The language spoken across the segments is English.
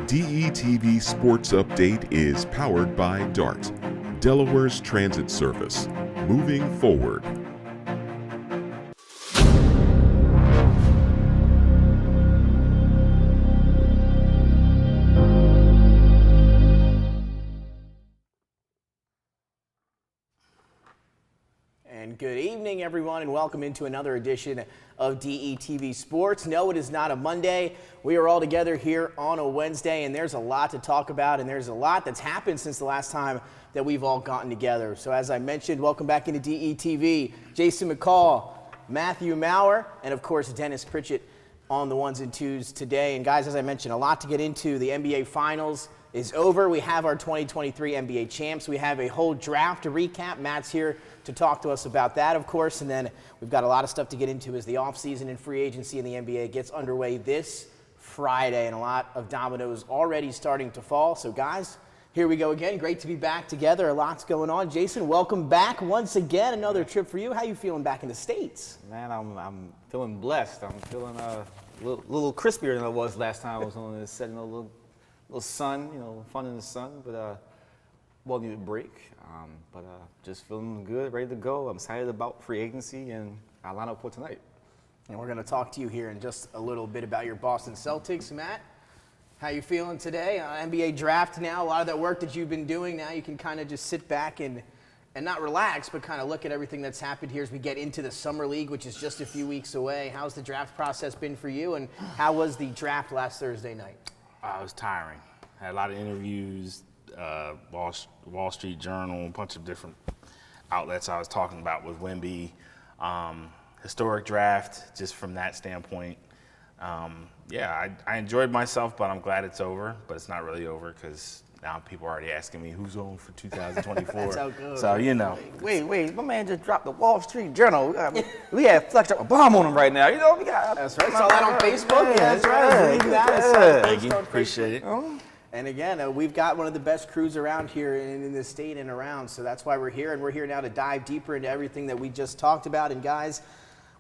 DETV Sports Update is powered by DART, Delaware's transit service. Moving forward. And good evening, everyone, and welcome into another edition of DETV Sports. No, it is not a Monday. We are all together here on a Wednesday, and there's a lot to talk about, and there's a lot that's happened since the last time that we've all gotten together. So as I mentioned, welcome back into DETV. Jason McCall, Matthew Maurer, and of course Dennis Pritchett on the ones and twos today. And guys, as I mentioned, a lot to get into. The NBA Finals is over. We have our 2023 NBA champs. We have a whole draft to recap. Matt's here to talk to us about that, of course. And then we've got a lot of stuff to get into as the offseason and free agency in the NBA gets underway this Friday, and a lot of dominoes already starting to fall. So guys, here we go again. Great to be back together. A lot's going on. Jason, welcome back once again. Another trip for you. How you feeling back in the States? Man, I'm feeling blessed. I'm feeling a little crispier than I was last time I was on this setting. A little sun, fun in the sun, but well needed break. But just feeling good, ready to go. I'm excited about free agency, and I line up for tonight. And we're going to talk to you here in just a little bit about your Boston Celtics. Matt, how you feeling today? NBA draft now, a lot of that work that you've been doing now, you can kind of just sit back and not relax, but kind of look at everything that's happened here as we get into the Summer League, which is just a few weeks away. How's the draft process been for you, and how was the draft last Thursday night? It was tiring. Had a lot of interviews, Wall Street Journal, a bunch of different outlets I was talking about with Wemby. Historic draft, just from that standpoint. I enjoyed myself, but I'm glad it's over. But it's not really over because now people are already asking me who's on for 2024. That's how it goes. So, Wait, my man just dropped the Wall Street Journal. We had flexed up a bomb on him right now. We got. That's right. Saw that on Facebook. Yeah, that's right. Thank you. Appreciate it. And again, we've got one of the best crews around here in the state and around, so that's why we're here. And we're here now to dive deeper into everything that we just talked about. And guys,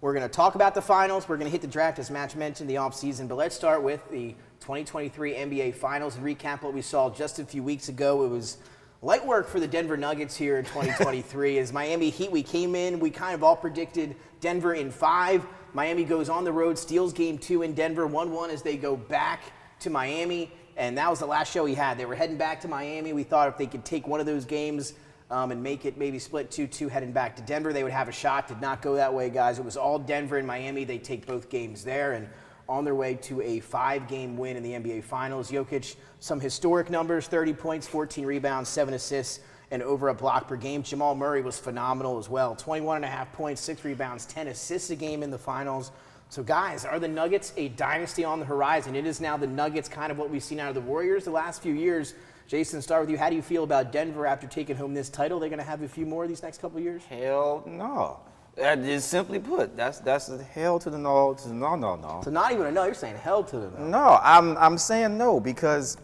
we're going to talk about the finals. We're going to hit the draft, as Matt mentioned, the offseason. But let's start with the 2023 NBA Finals and recap what we saw just a few weeks ago. It was light work for the Denver Nuggets here in 2023. As Miami Heat, we came in, we kind of all predicted Denver in 5. Miami goes on the road, steals game 2 in Denver, 1-1 as they go back to Miami. And that was the last show we had. They were heading back to Miami. We thought if they could take one of those games and make it maybe split 2-2 heading back to Denver, they would have a shot. Did not go that way, guys. It was all Denver and Miami. They take both games there and on their way to a 5-game win in the NBA Finals. Jokic, some historic numbers, 30 points, 14 rebounds, 7 assists, and over a block per game. Jamal Murray was phenomenal as well. 21.5 points, 6 rebounds, 10 assists a game in the finals. So, guys, are the Nuggets a dynasty on the horizon? It is now the Nuggets, kind of what we've seen out of the Warriors the last few years. Jason, start with you. How do you feel about Denver after taking home this title? They're going to have a few more these next couple of years? Hell no. That is simply put. That's the hell to the no. To the no. So not even a no. You're saying hell to the no. No, I'm saying no because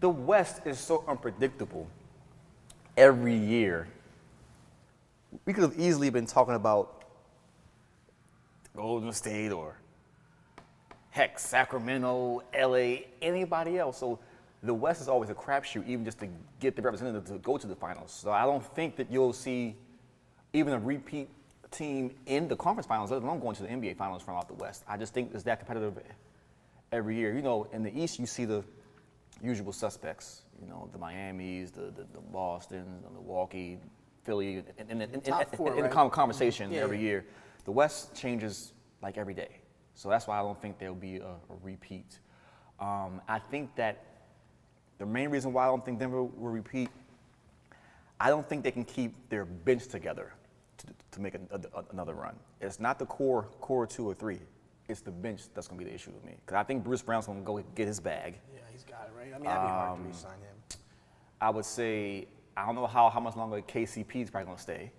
the West is so unpredictable every year. We could have easily been talking about Golden State or heck, Sacramento, LA, anybody else. So the West is always a crapshoot, even just to get the representative to go to the finals. So I don't think that you'll see even a repeat team in the conference finals, let alone going to the NBA finals from out the West. I just think it's that competitive every year. In the East, you see the usual suspects, the Miamis, the Bostons, the Milwaukee, Philly, in the conversation every year. The West changes like every day. So that's why I don't think there'll be a repeat. I think that the main reason why I don't think Denver will repeat, I don't think they can keep their bench together to make another run. It's not the core 2 or 3. It's the bench that's going to be the issue with me. Because I think Bruce Brown's going to go get his bag. Yeah, he's got it, right? I mean, that'd be hard to re-sign him. I would say, I don't know how much longer KCP is probably going to stay.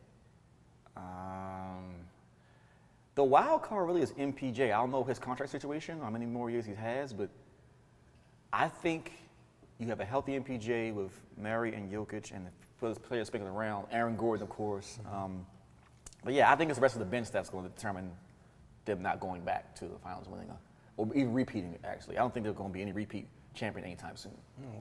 The wild card really is MPJ. I don't know his contract situation, how many more years he has, but I think you have a healthy MPJ with Murray and Jokic and the players sticking around, Aaron Gordon, of course. But yeah, I think it's the rest of the bench that's going to determine them not going back to the finals winning, or even repeating it, actually. I don't think there's going to be any repeat champion anytime soon.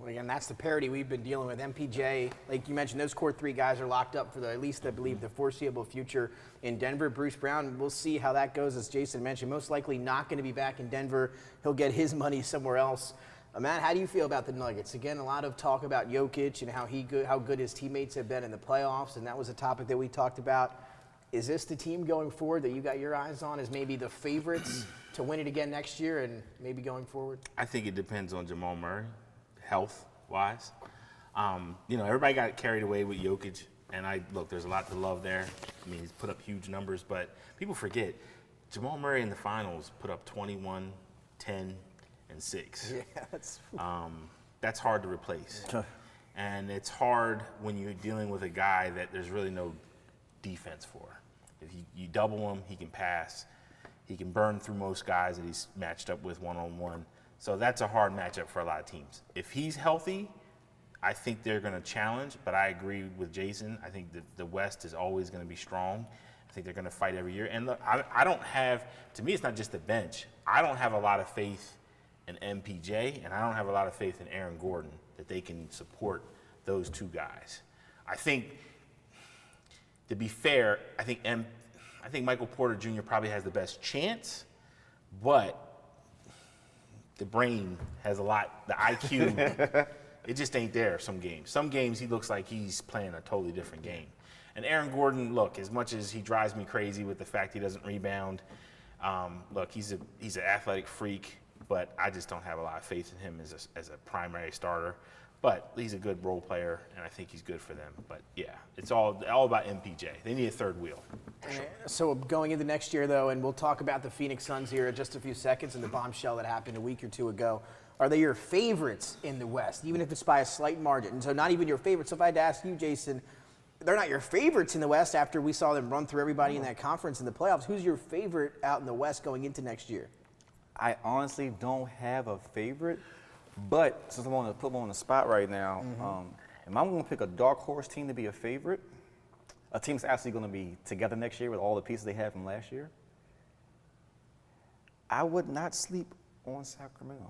Again, that's the parity we've been dealing with. MPJ, like you mentioned, those core 3 guys are locked up for at least, I believe, the foreseeable future in Denver. Bruce Brown, we'll see how that goes. As Jason mentioned, most likely not going to be back in Denver. He'll get his money somewhere else. Matt, how do you feel about the Nuggets? Again, a lot of talk about Jokic and how good his teammates have been in the playoffs, and that was a topic that we talked about. Is this the team going forward that you got your eyes on as maybe the favorites to win it again next year and maybe going forward? I think it depends on Jamal Murray, health-wise. Everybody got carried away with Jokic, and look, there's a lot to love there. I mean, he's put up huge numbers, but people forget Jamal Murray in the finals put up 21, 10, and 6. Yeah, that's hard to replace. And it's hard when you're dealing with a guy that there's really no defense for. If you double him, he can pass. He can burn through most guys that he's matched up with one-on-one. So that's a hard matchup for a lot of teams. If he's healthy, I think they're going to challenge, but I agree with Jason. I think that the West is always going to be strong. I think they're going to fight every year. And look, I don't have, to me, it's not just the bench. I don't have a lot of faith in MPJ, and I don't have a lot of faith in Aaron Gordon that they can support those 2 guys. I think, to be fair, I think Michael Porter Jr. probably has the best chance, but the brain has a lot, the IQ, it just ain't there some games. Some games he looks like he's playing a totally different game. And Aaron Gordon, look, as much as he drives me crazy with the fact he doesn't rebound, look, he's an athletic freak, but I just don't have a lot of faith in him as a primary starter. But he's a good role player, and I think he's good for them. But, yeah, it's all about MPJ. They need a third wheel. Sure. So going into next year, though, and we'll talk about the Phoenix Suns here in just a few seconds and the bombshell that happened a week or 2 ago. Are they your favorites in the West, even if it's by a slight margin? And so not even your favorites. So if I had to ask you, Jason, they're not your favorites in the West after we saw them run through everybody in that conference in the playoffs. Who's your favorite out in the West going into next year? I honestly don't have a favorite, but since I'm going to put them on the spot right now, if I'm going to pick a dark horse team to be a favorite, a team that's actually going to be together next year with all the pieces they had from last year, I would not sleep on Sacramento.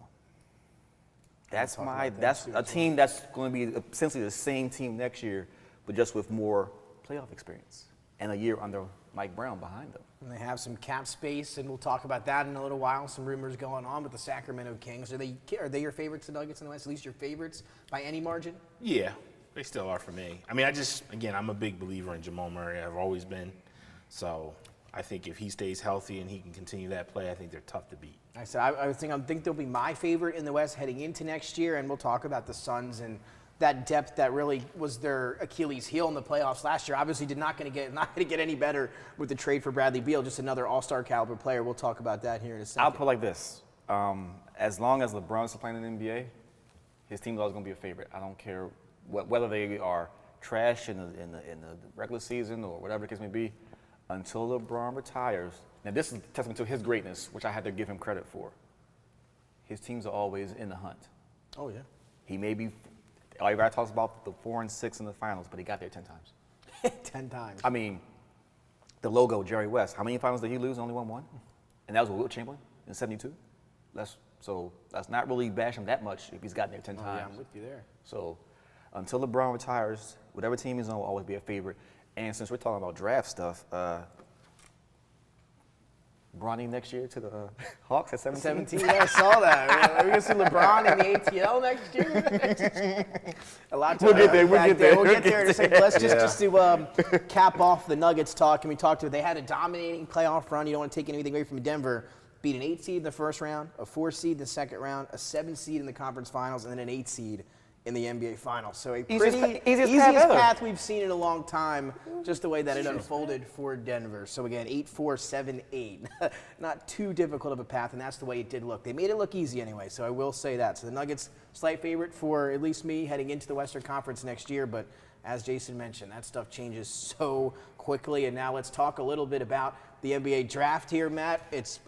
That's a team that's going to be essentially the same team next year, but just with more playoff experience and a year under Mike Brown behind them. And they have some cap space, and we'll talk about that in a little while. Some rumors going on with the Sacramento Kings. Are they your favorites, the Nuggets in the West? At least your favorites by any margin? Yeah, they still are for me. I mean, I'm a big believer in Jamal Murray. I've always been. So I think if he stays healthy and he can continue that play, I think they're tough to beat. I think they'll be my favorite in the West heading into next year, and we'll talk about the Suns and that depth that really was their Achilles heel in the playoffs last year. Obviously, not going to get any better with the trade for Bradley Beal, just another all-star caliber player. We'll talk about that here in a second. I'll put it like this: as long as LeBron's playing in the NBA, his team's always going to be a favorite. I don't care whether they are trash in the regular season or whatever the case may be. Until LeBron retires, now this is a testament to his greatness, which I had to give him credit for. His teams are always in the hunt. Oh yeah. He may be. Everybody talks about the 4 and 6 in the finals, but he got there 10 times. 10 times. I mean, the logo, Jerry West. How many finals did he lose? Only won 1, and that was with Wilt Chamberlain in '72. Let's not really bash him that much if he's gotten there 10 times. Yeah, I'm with you there. So until LeBron retires, whatever team he's on will always be a favorite. And since we're talking about draft stuff, Bronny next year to the Hawks at 17. Yeah, I saw that. Are we going to see LeBron in the ATL next year? A lot to We'll get there. We'll get there in a second. Let's just to cap off the Nuggets talk. And we talked about they had a dominating playoff run. You don't want to take anything away from Denver. Beat an 8 seed in the first round, a 4 seed in the second round, a 7 seed in the conference finals, and then an 8 seed in the NBA Finals. So a pretty easiest path we've seen in a long time, just the way that it unfolded for Denver. So again, 8-4, 7-8. Not too difficult of a path, and that's the way it did look. They made it look easy anyway, so I will say that. So the Nuggets, slight favorite for at least me heading into the Western Conference next year, but as Jason mentioned, that stuff changes so quickly. And now let's talk a little bit about the NBA draft here, Matt. It's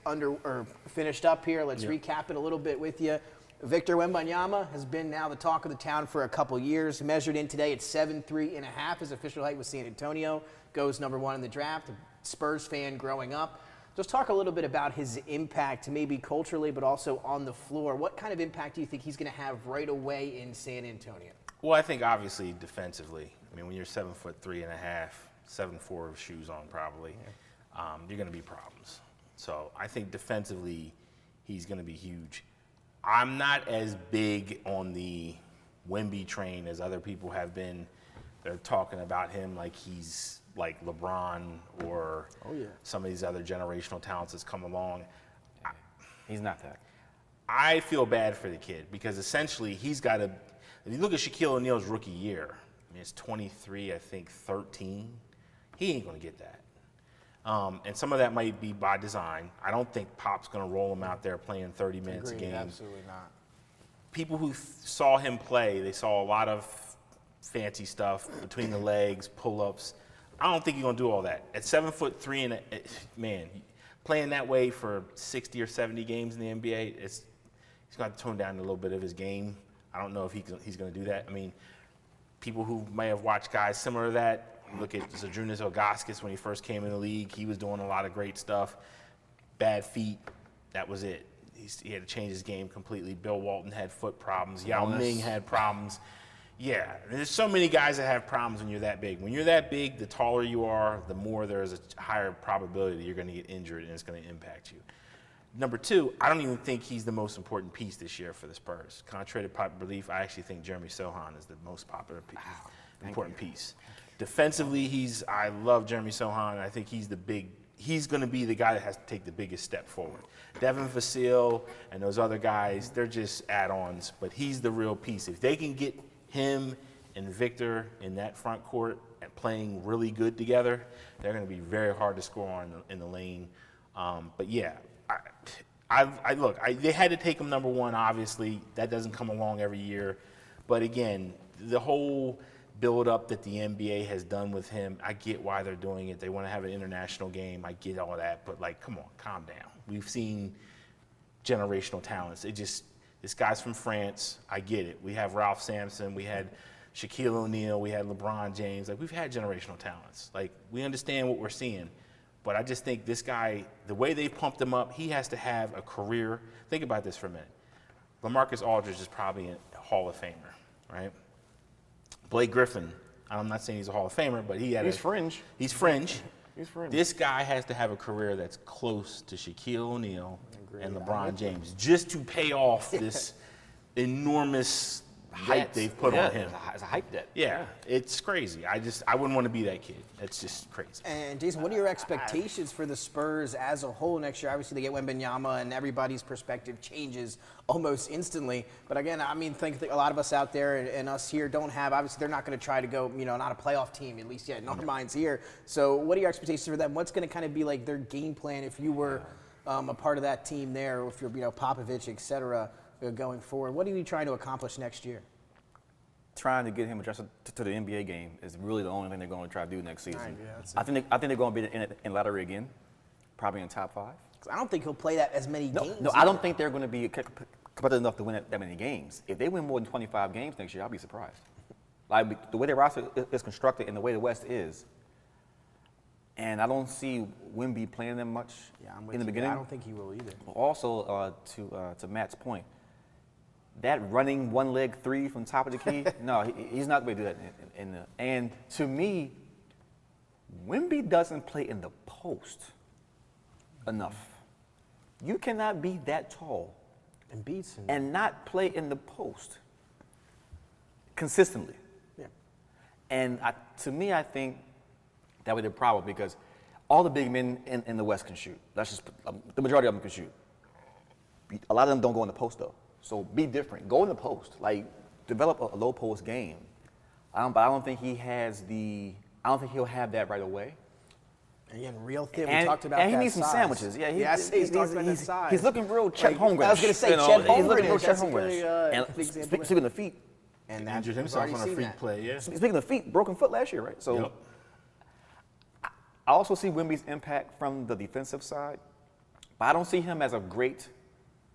finished up here. Let's recap it a little bit with you. Victor Wembanyama has been now the talk of the town for a couple years. Measured in today at 7'3.5". His official height was San Antonio. Goes number 1 in the draft. A Spurs fan growing up. Just talk a little bit about his impact, maybe culturally, but also on the floor. What kind of impact do you think he's going to have right away in San Antonio? Well, I think obviously defensively. I mean, when you're 7'3.5", 7'4" shoes on probably, you're going to be problems. So I think defensively, he's going to be huge. I'm not as big on the Wemby train as other people have been. They're talking about him like he's like LeBron or some of these other generational talents that's come along. He's not that. I feel bad for the kid because essentially he's got to. If you look at Shaquille O'Neal's rookie year, I mean, it's 23, I think 13. He ain't going to get that. And some of that might be by design. I don't think Pop's going to roll him out there playing 30 minutes a game. Absolutely not. People who saw him play, they saw a lot of fancy stuff between the legs, pull-ups. I don't think he's going to do all that. At 7'3", man, playing that way for 60 or 70 games in the NBA, he's got to tone down a little bit of his game. I don't know if he's going to do that. I mean, people who may have watched guys similar to that, look at Zydrunas Ilgauskas when he first came in the league. He was doing a lot of great stuff. Bad feet, that was it. He had to change his game completely. Bill Walton had foot problems. Yao Ming had problems. Yeah, there's so many guys that have problems when you're that big. When you're that big, the taller you are, the more there's a higher probability that you're going to get injured and it's going to impact you. Number two, I don't even think he's the most important piece this year for the Spurs. Contrary to popular belief, I actually think Jeremy Sohan is the most popular piece, important piece. Defensively, I love Jeremy Sohan. I think he's going to be the guy that has to take the biggest step forward. Devin Vassell and those other guys, they're just add-ons, but he's the real piece. If they can get him and Victor in that front court and playing really good together, they're going to be very hard to score on in the lane. But yeah, they had to take him number one, obviously. That doesn't come along every year. But again, the whole build-up that the NBA has done with him, I get why they're doing it. They want to have an international game. I get all that. But, come on, calm down. We've seen generational talents. This guy's from France. I get it. We have Ralph Sampson. We had Shaquille O'Neal. We had LeBron James. We've had generational talents. We understand what we're seeing. But I just think this guy, the way they pumped him up, he has to have a career. Think about this for a minute. LaMarcus Aldridge is probably a Hall of Famer, right? Blake Griffin, I'm not saying he's a Hall of Famer, but he's fringe. He's fringe. He's fringe. This guy has to have a career that's close to Shaquille O'Neal and LeBron James just to pay off this enormous hype they've put on him. It's a hype debt. Yeah, it's crazy. I wouldn't want to be that kid. That's just crazy. And Jason, what are your expectations for the Spurs as a whole next year? Obviously, they get Wembanyama, and everybody's perspective changes almost instantly. But again, I mean, think a lot of us out there and us here don't have. Obviously, they're not going to try to go, not a playoff team, at least yet in our minds here. So, what are your expectations for them? What's going to kind of be like their game plan if you were a part of that team there, or if you're, Popovich, et cetera, going forward? What are you trying to accomplish next year? Trying to get him adjusted to the NBA game is really the only thing they're going to try to do next season. Right, yeah, I think they're going to be in lottery again, probably in top 5. I don't think he'll play that as many games. No, I don't think they're going to be competitive enough to win that many games. If they win more than 25 games next year, I'll be surprised. The way their roster is constructed and the way the West is, and I don't see Wemby playing them much in the beginning. I don't think he will either. Also, to Matt's point, that running one-leg three from top of the key, no, he's not going to do that. And to me, Wemby doesn't play in the post enough. You cannot be that tall and not play in the post consistently. Yeah. And to me, I think that would be the problem because all the big men in the West can shoot. That's just the majority of them can shoot. A lot of them don't go in the post though. So be different. Go in the post. Develop a low post game. But I don't think he has I don't think he'll have that right away. Again, real thin. We talked about that. And he size. needs some sandwiches. Yeah, he's talking about that size. He's looking real Chet Holmgren. I was going to say Chet Holmgren. He's looking real Chet Holmgren. And speaking of feet, and injured himself on a freak play. Yeah. Speaking of feet, broken foot last year, right? So I also see Wemby's impact from the defensive side, but I don't see him as a great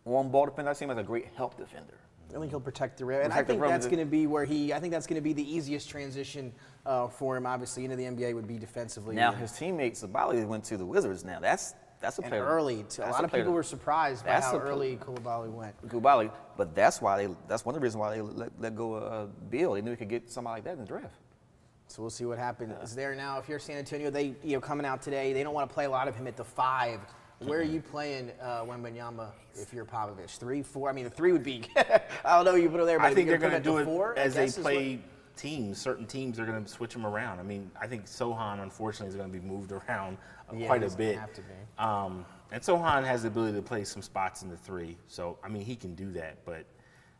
on-ball defender. I see him as a great help defender. I think he'll protect the rim. And I think that's going to be I think that's going to be the easiest transition for him, obviously, into the NBA would be defensively. Now, his teammate Sabali went to the Wizards now. That's That's a And player. early. A lot of people were surprised by how early Coulibaly went. Coulibaly, but that's one of the reasons why they let go of Beal. They knew they could get somebody like that in the draft. So we'll see what happens there now. If you're San Antonio, they coming out today, they don't want to play a lot of him at the 5. Where are you playing Wembanyama if you're Popovich? 3, 4? I mean, the 3 would be. I don't know you put it there, but I think they're going to do it 4, as they play teams. Certain teams are going to switch them around. I mean, I think Sohan, unfortunately, is going to be moved around quite a bit. Have to be. And Sohan has the ability to play some spots in the 3. So, I mean, he can do that. But,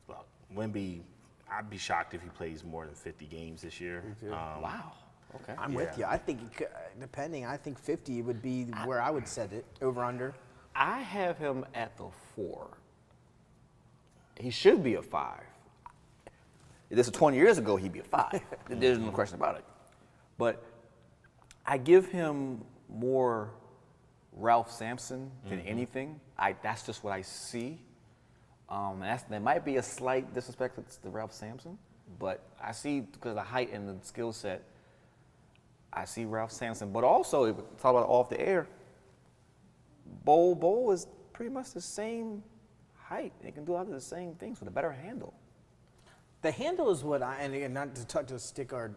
look, Wemby, I'd be shocked if he plays more than 50 games this year. Wow. Okay. I'm with you. I think, I think 50 would be where I would set it, over under. I have him at the 4. He should be a 5. If this was 20 years ago, he'd be a 5. There's no question about it. But I give him more Ralph Sampson than anything. That's just what I see. There might be a slight disrespect to Ralph Sampson, but I see, because of the height and the skill set, I see Ralph Sampson. But also, if we talk about off the air, Bol is pretty much the same height. He can do a lot of the same things with a better handle. The handle is what and again, not to stick our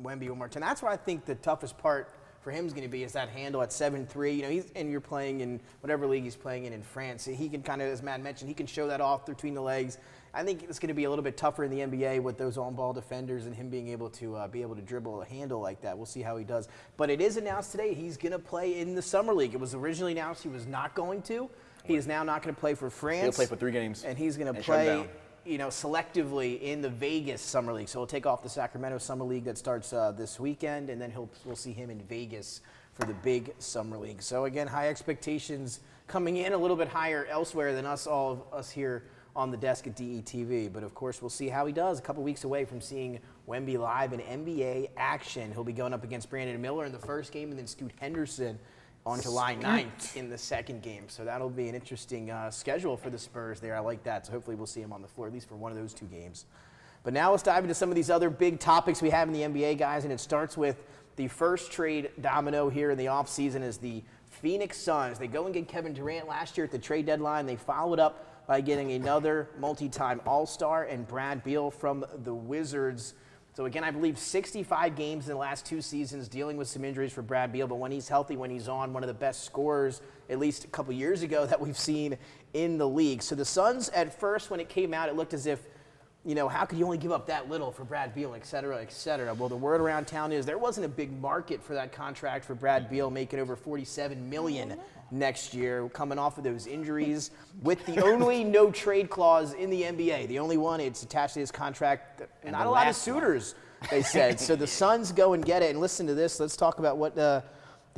Wemby one more time. That's what I think the toughest part for him is going to be, is that handle at 7'3". And you're playing in whatever league he's playing in France. He can kind of, as Matt mentioned, he can show that off between the legs. I think it's going to be a little bit tougher in the NBA with those on-ball defenders and him being able to dribble a handle like that. We'll see how he does. But it is announced today he's going to play in the Summer League. It was originally announced he was not going to. He is now not going to play for France. He'll play for 3 games. And he's going to play, selectively in the Vegas Summer League. So he'll take off the Sacramento Summer League that starts this weekend, and then we'll see him in Vegas for the big Summer League. So again, high expectations coming in, a little bit higher elsewhere than all of us here on the desk at DETV. But of course, we'll see how he does. A couple weeks away from seeing Wemby live in NBA action. He'll be going up against Brandon Miller in the first game, and then Scoot Henderson on July 9th in the second game. So that'll be an interesting schedule for the Spurs there. I like that. So hopefully we'll see him on the floor, at least for one of those 2 games. But now let's dive into some of these other big topics we have in the NBA, guys. And it starts with the first trade domino here in the offseason is the Phoenix Suns. They go and get Kevin Durant last year at the trade deadline. They followed up by getting another multi-time All-Star and Brad Beal from the Wizards. So again, I believe 65 games in the last 2 seasons, dealing with some injuries for Brad Beal. But when he's healthy, when he's on, one of the best scorers, at least a couple years ago, that we've seen in the league. So the Suns, at first, when it came out, it looked as if, how could you only give up that little for Brad Beal, et cetera, et cetera. Well, the word around town is there wasn't a big market for that contract for Brad Beal, making over $47 million next year, coming off of those injuries, with the only no trade clause in the NBA. The only one, it's attached to his contract. Not a lot of suitors, they said. So the Suns go and get it. And listen to this. Let's talk about what the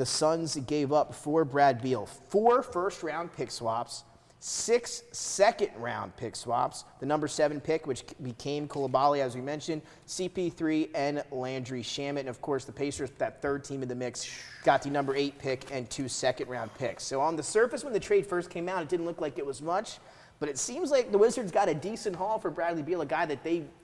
Suns gave up for Brad Beal. 4 first-round pick swaps, 6 second-round pick swaps, the number 7 pick, which became Coulibaly, as we mentioned, CP3, and Landry Shamet. And, of course, the Pacers, that third team in the mix, got the number 8 pick and 2 second-round picks. So on the surface, when the trade first came out, it didn't look like it was much, but it seems like the Wizards got a decent haul for Bradley Beal, a guy that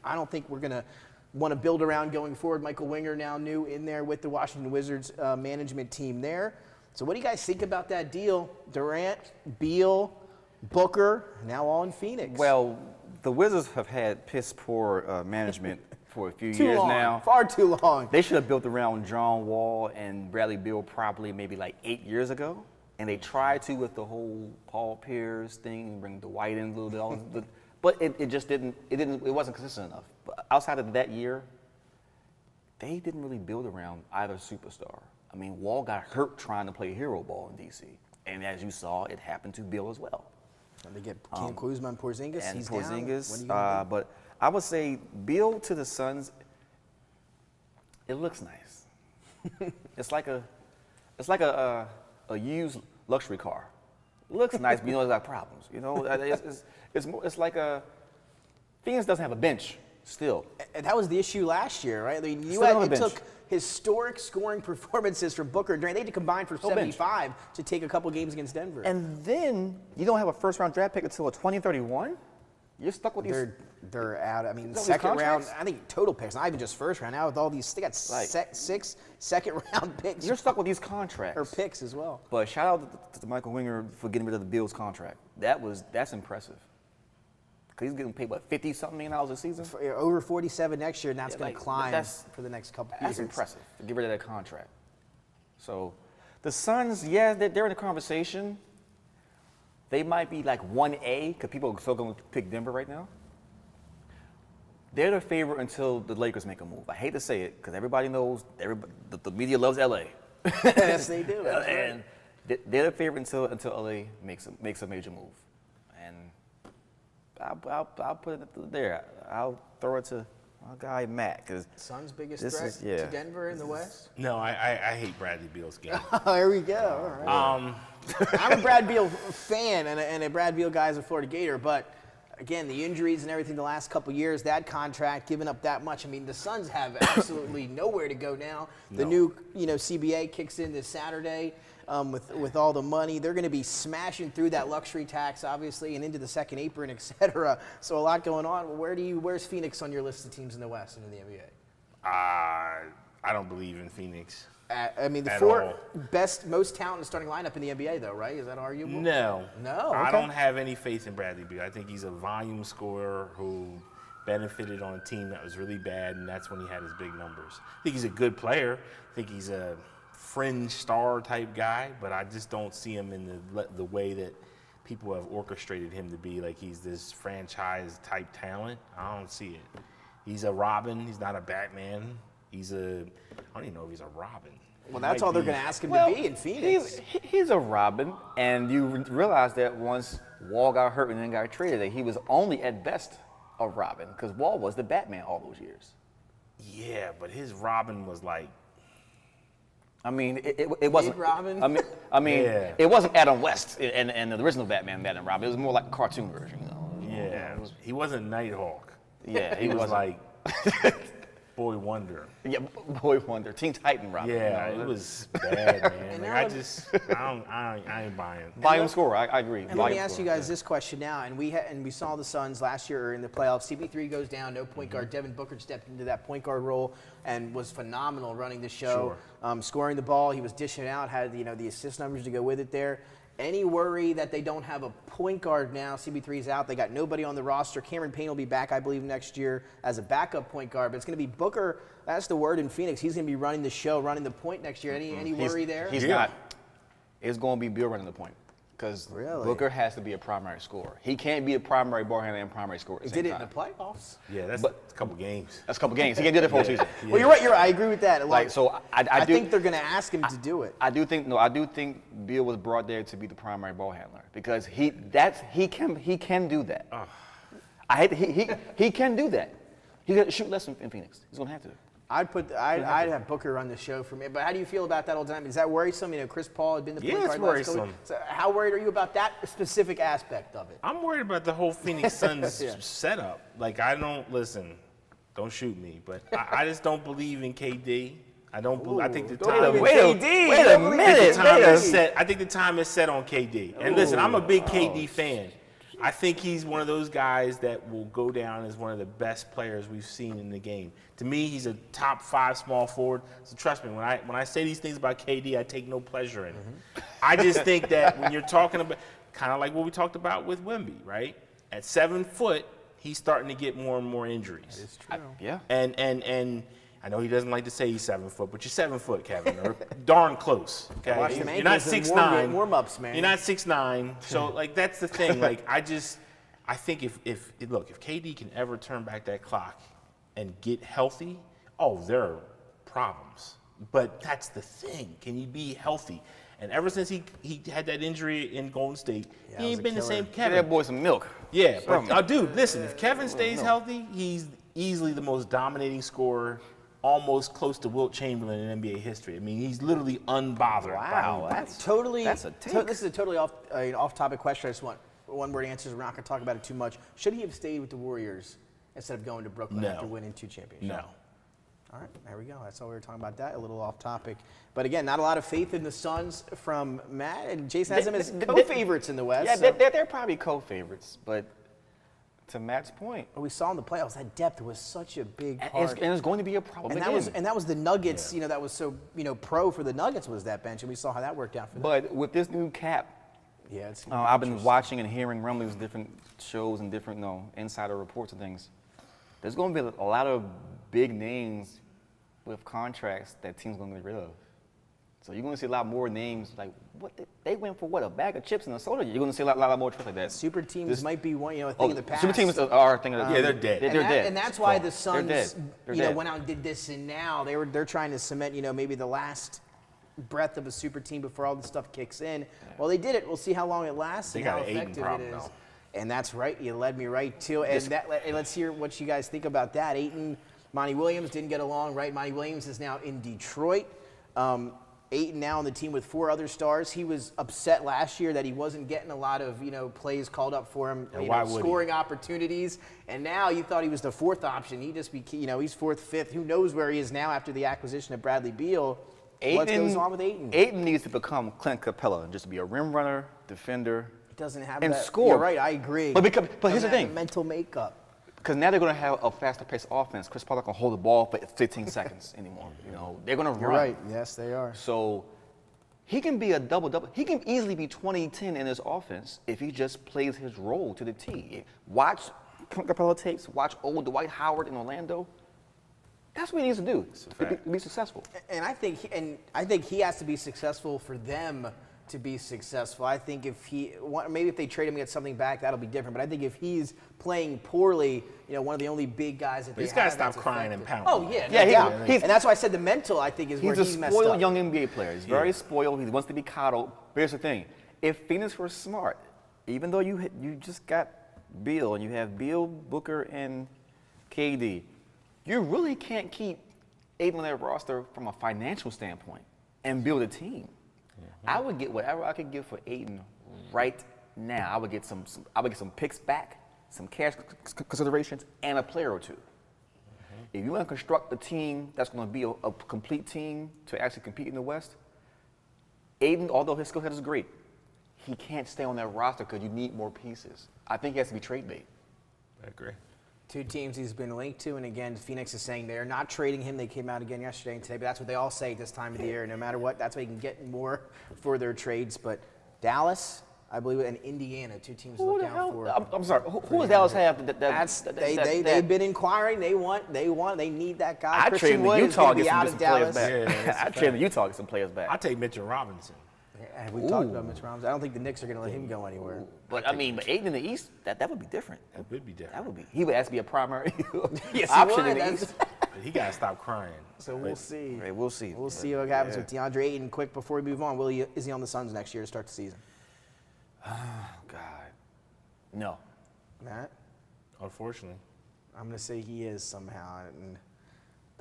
I don't think we're going to want to build around going forward. Michael Winger now new in there with the Washington Wizards management team there. So what do you guys think about that deal? Durant, Beal, Booker, now all in Phoenix. Well, the Wizards have had piss-poor management for a few years now. Far too long. They should have built around John Wall and Bradley Beal probably maybe like 8 years ago. And they tried to with the whole Paul Pierce thing, bring Dwight in a little bit. But it just didn't, it wasn't consistent enough. But outside of that year, they didn't really build around either superstar. I mean, Wall got hurt trying to play hero ball in D.C. And as you saw, it happened to Beal as well. And they get Cam Kuzma and Porzingis. And he's Porzingis. down. But I would say Beal to the Suns, it looks nice. It's like a used luxury car. It looks nice, but it's got problems. It's like a Phoenix doesn't have a bench still. And that was the issue last year, right? I mean, it took historic scoring performances from Booker and Durant. They had to combine for 75 to take a couple games against Denver. And then you don't have a first-round draft pick until 2031? You're stuck with these. They're out. I mean, these second round. contracts? I think total picks, not even just first round. Now with all these, they got Like- 6 second round picks You're stuck with these contracts. or picks as well. But shout out to Michael Winger for getting rid of the Bills contract. That's impressive. Cause he's getting paid what, $50-something million a season. Over 47 next year, and that's Yeah, going to like, climb that's- for the next couple That's years. impressive to get rid of that contract. So, the Suns, yeah, they're in the conversation. They might be like 1A because people are still going to pick Denver right now. They're the favorite until the Lakers make a move. I hate to say it because everybody knows the media loves LA. Yes, they do. That's right. And they're the favorite until LA makes a major move. And I'll put it there. I'll throw it to my guy Matt because Suns' biggest this threat is- yeah. to Denver in the West. No, I hate Bradley Beal's game. Oh, here we go. All right. I'm a Brad Beal fan and a Brad Beal guy as a Florida Gator, but again, the injuries and everything the last couple years, that contract, giving up that much. I mean, the Suns have absolutely nowhere to go now. The new, CBA kicks in this Saturday with all the money. They're going to be smashing through that luxury tax, obviously, and into the second apron, et cetera. So a lot going on. Where's Phoenix on your list of teams in the West and in the NBA? I don't believe in Phoenix. I mean, the At four all. most talented starting lineup in the NBA, though, right? Is that arguable? No. No? I Okay. don't have any faith in Bradley Beal. I think he's a volume scorer who benefited on a team that was really bad, and that's when he had his big numbers. I think he's a good player. I think he's a fringe star type guy, but I just don't see him in the way that people have orchestrated him to be. Like he's this franchise type talent. I don't see it. He's a Robin. He's not a Batman. I don't even know if he's a Robin. Well, that's Might all they're be. going to ask him to be in Phoenix. He's a Robin, and you realize that once Wall got hurt and then got traded, that he was only at best a Robin because Wall was the Batman all those years. Yeah, but his Robin was like, I mean, it wasn't Robin? I mean, Yeah. it wasn't Adam West and the original Batman and Robin. It was more like a cartoon version. yeah, he wasn't Nighthawk. Yeah, He was wasn't. like Boy Wonder. Yeah, Boy Wonder, Teen Titan Robin. Yeah, it was bad, man. And Like, now I ain't buying. Volume scorer, I agree. And let me ask you guys this question now. And we saw the Suns last year in the playoffs. CP3 goes down, no point guard. Devin Booker stepped into that point guard role and was phenomenal running the show, scoring the ball. He was dishing it out, had the assist numbers to go with it there. Any worry that they don't have a point guard now? CB3's out. They got nobody on the roster. Cameron Payne will be back, I believe, next year as a backup point guard. But it's going to be Booker. That's the word in Phoenix. He's going to be running the show, running the point next year. Any worry there? He's not. It's going to be Bill running the point because Really? Booker has to be a primary scorer. He can't be a primary ball handler and primary scorer at He the same did it in time. the playoffs. Yeah, that's But- a couple games. That's a couple games. He can't do that for a whole season. Well, you're right. I agree with that. Like, so I do think they're going to ask him to do it. I do think Bill was brought there to be the primary ball handler because he can do that. He can do that. He's gonna shoot less in Phoenix. He's gonna have to. I'd have Booker run the show for me. But how do you feel about that all the time? Is that worrisome? Chris Paul had been the point Yeah, guard it's last couple- worrisome. So how worried are you about that specific aspect of it? I'm worried about the whole Phoenix Suns setup. Like, don't shoot me, but I just don't believe in KD. I don't believe. I think the time. Wait a minute. I think the time is set on KD. And listen, I'm a big KD fan. I think he's one of those guys that will go down as one of the best players we've seen in the game. To me, he's a top 5 small forward. So trust me, when I say these things about KD, I take no pleasure in it. I just think that when you're talking about, kind of like what we talked about with Wemby, right? At 7 foot, he's starting to get more and more injuries. It's true. Yeah. And I know he doesn't like to say he's 7 foot, but you're 7 foot, Kevin, or darn close. Okay, Watch them you're not ankles in 6'9". warm-ups, man. You're not 6'9". So like that's the thing. Like I think if KD can ever turn back that clock and get healthy, there are problems. But that's the thing. Can he be healthy? And ever since he had that injury in Golden State, it he was ain't a been the killer. same Give Kevin. that boy some milk. Yeah, but dude, listen, if Kevin stays healthy, he's easily the most dominating scorer, almost close to Wilt Chamberlain in NBA history. I mean, he's literally unbothered. Wow, by that's Totally. That's a take. This is a totally off-topic question. I just want one-word answers. We're not going to talk about it too much. Should he have stayed with the Warriors instead of going to Brooklyn No. after winning 2 championships? No. All right, there we go. That's all we were talking about. That a little off-topic, but again, not a lot of faith in the Suns from Matt, and Jason has them as co-favorites in the West. Yeah, so- they're probably co-favorites, but to Matt's point. But we saw in the playoffs that depth was such a big And part. it's going to be a problem And again. that was the Nuggets, that was so, pro for the Nuggets was that bench, and we saw how that worked out for them. But with this new cap, Yeah, it's I've been watching and hearing rumblings, different shows and different insider reports and things. There's going to be a lot of big names with contracts that teams going to get rid of. So you're going to see a lot more names like what they went for a bag of chips and a soda. You're going to see a lot more trades like that. Super teams might be one, a thing of the past. Super teams are a thing of the Yeah, they're dead. They're dead. And that's why the Suns, They're dead. went out and did this, and now they're trying to cement, maybe the last breath of a super team before all this stuff kicks in. Well, they did it. We'll see how long it lasts and how got an Ayton effective problem, it is. though. And that's right. You led me right to it. And let's hear what you guys think about that. Ayton, Monty Williams didn't get along, right? Monty Williams is now in Detroit. Ayton now on the team with 4 other stars. He was upset last year that he wasn't getting a lot of plays called up for him, scoring opportunities. And now you thought he was the 4th option. He just he's 4th, 5th. Who knows where he is now after the acquisition of Bradley Beal? What goes on with Ayton? Ayton needs to become Clint Capella and just be a rim runner, defender, He doesn't have and that. score. You're right. I agree. But here's the Doesn't have thing. mental makeup. Because now they're going to have a faster paced offense. Chris Paul's not going to hold the ball for 15 seconds anymore. They're going to run. You're right. Yes, they are. So he can be a double-double. He can easily be 20-10 in his offense if he just plays his role to the T. Watch Clint Capella tapes. Watch old Dwight Howard in Orlando. That's what he needs to do to be successful. And I think he has to be successful for them to be successful. I think maybe if they trade him and get something back, that'll be different. But I think if he's playing poorly, one of the only big guys that He's got to stop crying and pounding. Oh yeah, Yeah, and that's why I said the mental. I think is where he's messed up. He's a spoiled young NBA player. He's very spoiled. He wants to be coddled. But here's the thing: if Phoenix were smart, even though you just got Beal and you have Beal, Booker, and KD, you really can't keep Ayton on that roster from a financial standpoint and build a team. I would get whatever I could get for Ayton right now. I would get some picks back, some cash considerations, and a player or two. If you want to construct a team that's going to be a complete team to actually compete in the West, Ayton, although his skill set is great, he can't stay on that roster because you need more pieces. I think he has to be trade bait. I agree. 2 teams he's been linked to, and again, Phoenix is saying they're not trading him. They came out again yesterday and today, but that's what they all say at this time of the year. No matter what, that's why you can get more for their trades. But Dallas, I believe, and Indiana, 2 teams to look out for. I'm sorry. Who does Dallas have? They've been inquiring. They need that guy. I Christian trade Wood the is going Utah to to be get out some of players Dallas. back. I trade the Utah to get some players back. I take Mitchell Robinson. We talked about Mitch Robinson. I don't think the Knicks are going to let him go anywhere. But Ayton in the East, that would be different. It would be different. He would have to be a primary Yes, option he in would. the East. But he got to stop crying. So we'll see. Right, we'll see. We'll see what happens with DeAndre Ayton. Quick before we move on, is he on the Suns next year to start the season? Oh, God. No. Matt? Unfortunately. I'm going to say he is somehow. And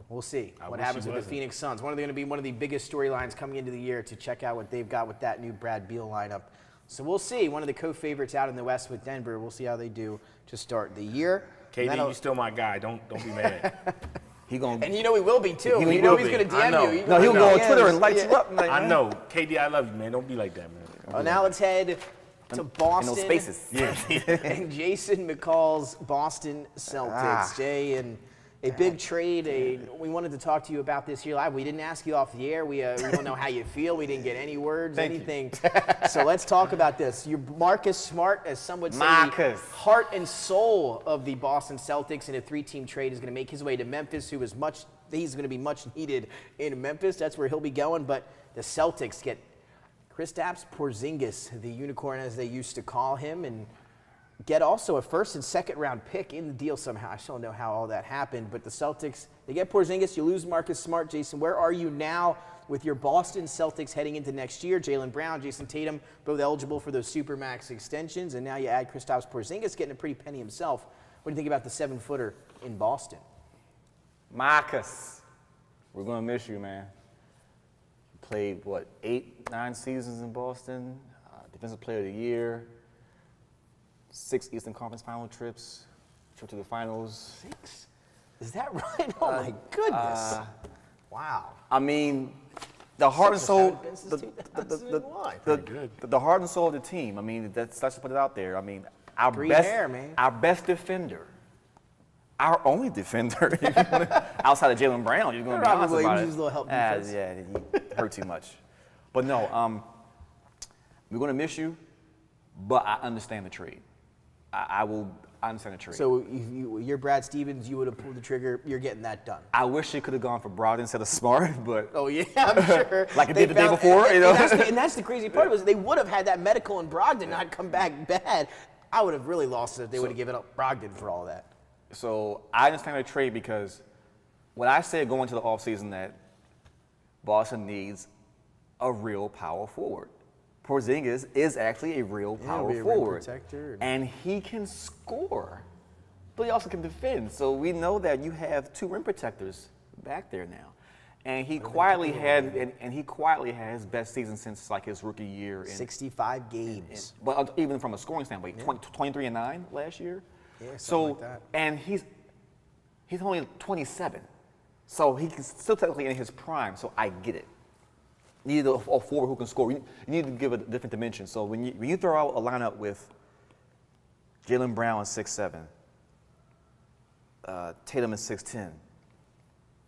we'll see I what wish happens he with the wasn't. Phoenix Suns. Going to be one of the biggest storylines coming into the year to check out what they've got with that new Brad Beal lineup. So we'll see. One of the co-favorites out in the West with Denver. We'll see how they do to start the year. KD, you still my guy. Don't be mad. He gonna. And he will be too. He He's will going to be. I DM know. you. No, he'll go on Twitter and light Yeah. you up. I know. KD, I love you, man. Don't be like that, man. Well, now let's head to Boston. In those spaces. And Jason McCall's Boston Celtics. Jay, and a big trade. We wanted to talk to you about this here live. We didn't ask you off the air. We don't know how you feel. We didn't get any words, anything. So let's talk about this. You're Marcus Smart, as some would say, the heart and soul of the Boston Celtics in a 3-team trade, is going to make his way to Memphis, he's going to be much needed in Memphis. That's where he'll be going. But the Celtics get Kristaps Porzingis, the unicorn as they used to call him, and get also a 1st and 2nd round pick in the deal somehow. I still don't know how all that happened, but the Celtics, they get Porzingis, you lose Marcus Smart. Jason, where are you now with your Boston Celtics heading into next year? Jaylen Brown, Jason Tatum, both eligible for those Supermax extensions, and now you add Kristaps Porzingis, getting a pretty penny himself. What do you think about the 7-footer in Boston? Marcus, we're gonna miss you, man. Played 8, 9 seasons in Boston. Defensive Player of the Year. 6 Eastern Conference Final trips. Trip to the finals. 6? Is that right? Oh my goodness! Wow. I mean, the heart and soul. The The heart and soul of the team. I mean, let's put it out there. I mean, our Green best, hair, man. our best defender, our only defender, if you wanna, outside of Jaylen Brown, you're going to be honest Robert about Williams it. is a little help defense. Yeah, he hurt too much. But no, we're going to miss you, but I understand the trade. I understand the trade. So if you're Brad Stevens, you would have pulled the trigger. You're getting that done. I wish it could have gone for Brogdon instead of Smart, but Oh yeah, I'm sure. Like it did the day before, you know? And that's the crazy part was they would have had that medical and Brogdon not come back bad. I would have really lost it if they would have given up Brogdon for all of that. So I understand the trade because when I said going into the offseason that Boston needs a real power forward, Porzingis is actually a real power be a rim forward. protector And he can score, but he also can defend. So we know that you have 2 rim protectors back there now. And he quietly had his best season since like his rookie year. 65 games. But even from a scoring standpoint, 23-9 last year. Yeah, something so like that. and he's only 27, so he can still technically in his prime. So I get it. You need a forward who can score. You need to give a different dimension. So when you throw out a lineup with Jaylen Brown is 6'7", Tatum is 6'10",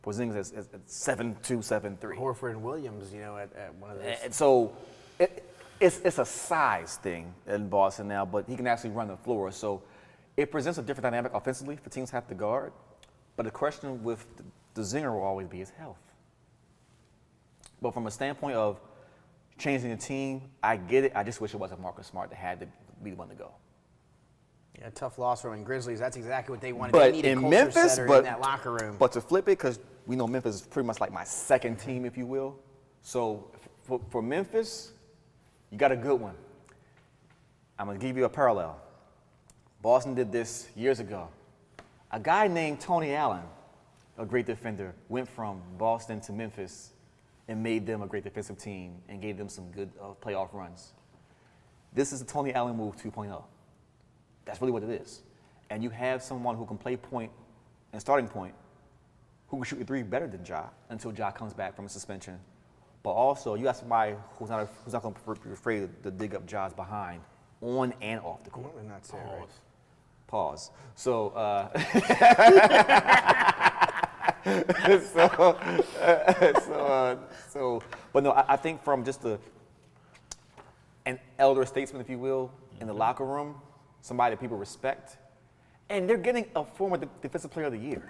Porzingis is 7'2", 7'3". Horford and Williams, at one of those. And so it's a size thing in Boston now, but he can actually run the floor. So it presents a different dynamic offensively for teams have to guard. But the question with the zinger will always be his health. But from a standpoint of changing the team, I get it. I just wish it wasn't Marcus Smart that had to be the one to go. Yeah, tough loss from the Grizzlies. That's exactly what they wanted. But They needed in culture Memphis, setter in that locker room. But to flip it, because we know Memphis is pretty much like my second team, if you will. So for Memphis, you got a good one. I'm going to give you a parallel. Boston did this years ago. A guy named Tony Allen, a great defender, went from Boston to Memphis and made them a great defensive team and gave them some good playoff runs. This is the Tony Allen move 2.0. That's really what it is. And you have someone who can play point and starting point, who can shoot the 3 better than Ja until Ja comes back from a suspension. But also, you have somebody who's not going to be afraid to dig up Ja's behind on and off the court. And that's it, right? Pause. So, but no, I think from just an elder statesman, if you will, in the locker room, somebody that people respect, and they're getting a former defensive player of the year.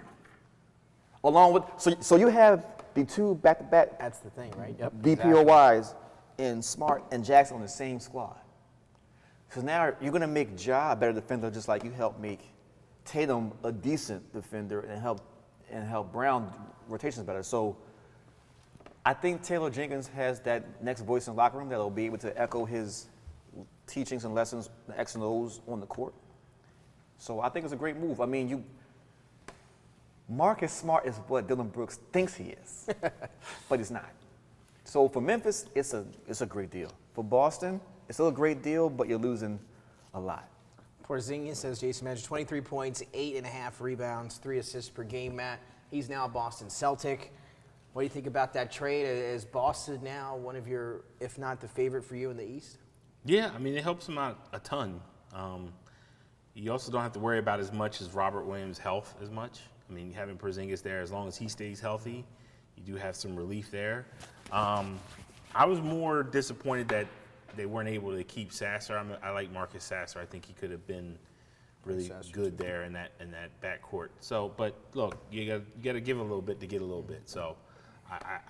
Along with, so you have the 2 back-to-back That's the thing, right? Yep. DPOYs in Smart and Jackson on the same squad. So now you're going to make Ja a better defender, just like you helped make Tatum a decent defender and help Brown rotations better. So I think Taylor Jenkins has that next voice in the locker room that will be able to echo his teachings and lessons, the X and O's on the court. So I think it's a great move. I mean, Marcus Smart is what Dylan Brooks thinks he is, but he's not. So for Memphis, it's a great deal. For Boston, it's still a great deal, but you're losing a lot. Porzingis, says Jason Madge, 23 points, 8.5 rebounds, 3 assists per game, Matt. He's now a Boston Celtic. What do you think about that trade? Is Boston now one of your, if not the favorite for you in the East? Yeah, I mean, it helps him out a ton. You also don't have to worry about as much as Robert Williams' health as much. I mean, having Porzingis there, as long as he stays healthy, you do have some relief there. I was more disappointed that they weren't able to keep Sasser. I like Marcus Sasser. I think he could have been really good there in that backcourt. So, but look, you got to give a little bit to get a little bit. So,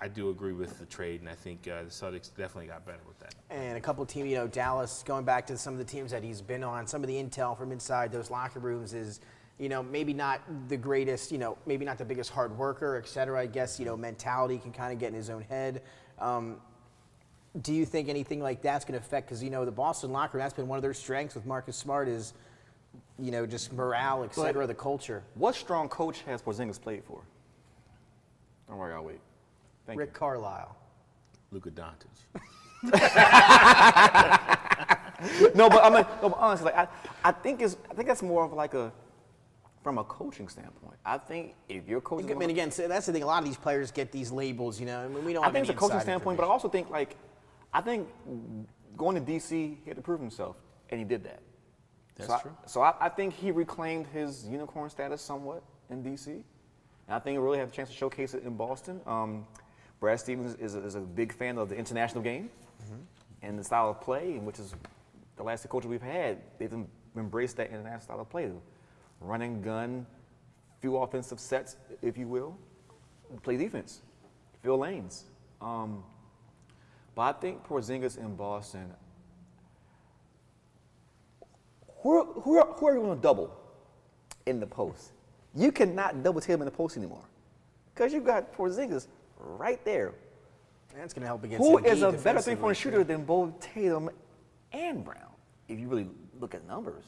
I do agree with the trade, and I think the Celtics definitely got better with that. And a couple of teams, Dallas, going back to some of the teams that he's been on, some of the intel from inside those locker rooms is, maybe not the greatest, maybe not the biggest hard worker, et cetera. I guess, mentality can kind of get in his own head. Do you think anything like that's going to affect, because, the Boston locker room, that's been one of their strengths with Marcus Smart is, just morale, et cetera, the culture. What strong coach has Porzingis played for? Don't worry, I'll wait. Thank Rick you. Carlisle. Luka Doncic. No, but honestly, I think that's more of like from a coaching standpoint. I think if you're coaching, I mean, again, so that's the thing. A lot of these players get these labels, we don't. I think it's a coaching standpoint, but I also think going to DC, he had to prove himself, and he did that. That's true. So I think he reclaimed his unicorn status somewhat in D.C. And I think he really had a chance to showcase it in Boston. Brad Stevens is a big fan of the international game and the style of play, which is the last coaches we've had. They've embraced that international style of play. Run and gun, few offensive sets, if you will. Play defense, fill lanes. But I think Porzingis in Boston, who are you going to double in the post? You cannot double team in the post anymore because you've got Porzingis right there. That's going to help against Who Embiid is a better defensively, three-point shooter than both Tatum and Brown? If you really look at numbers,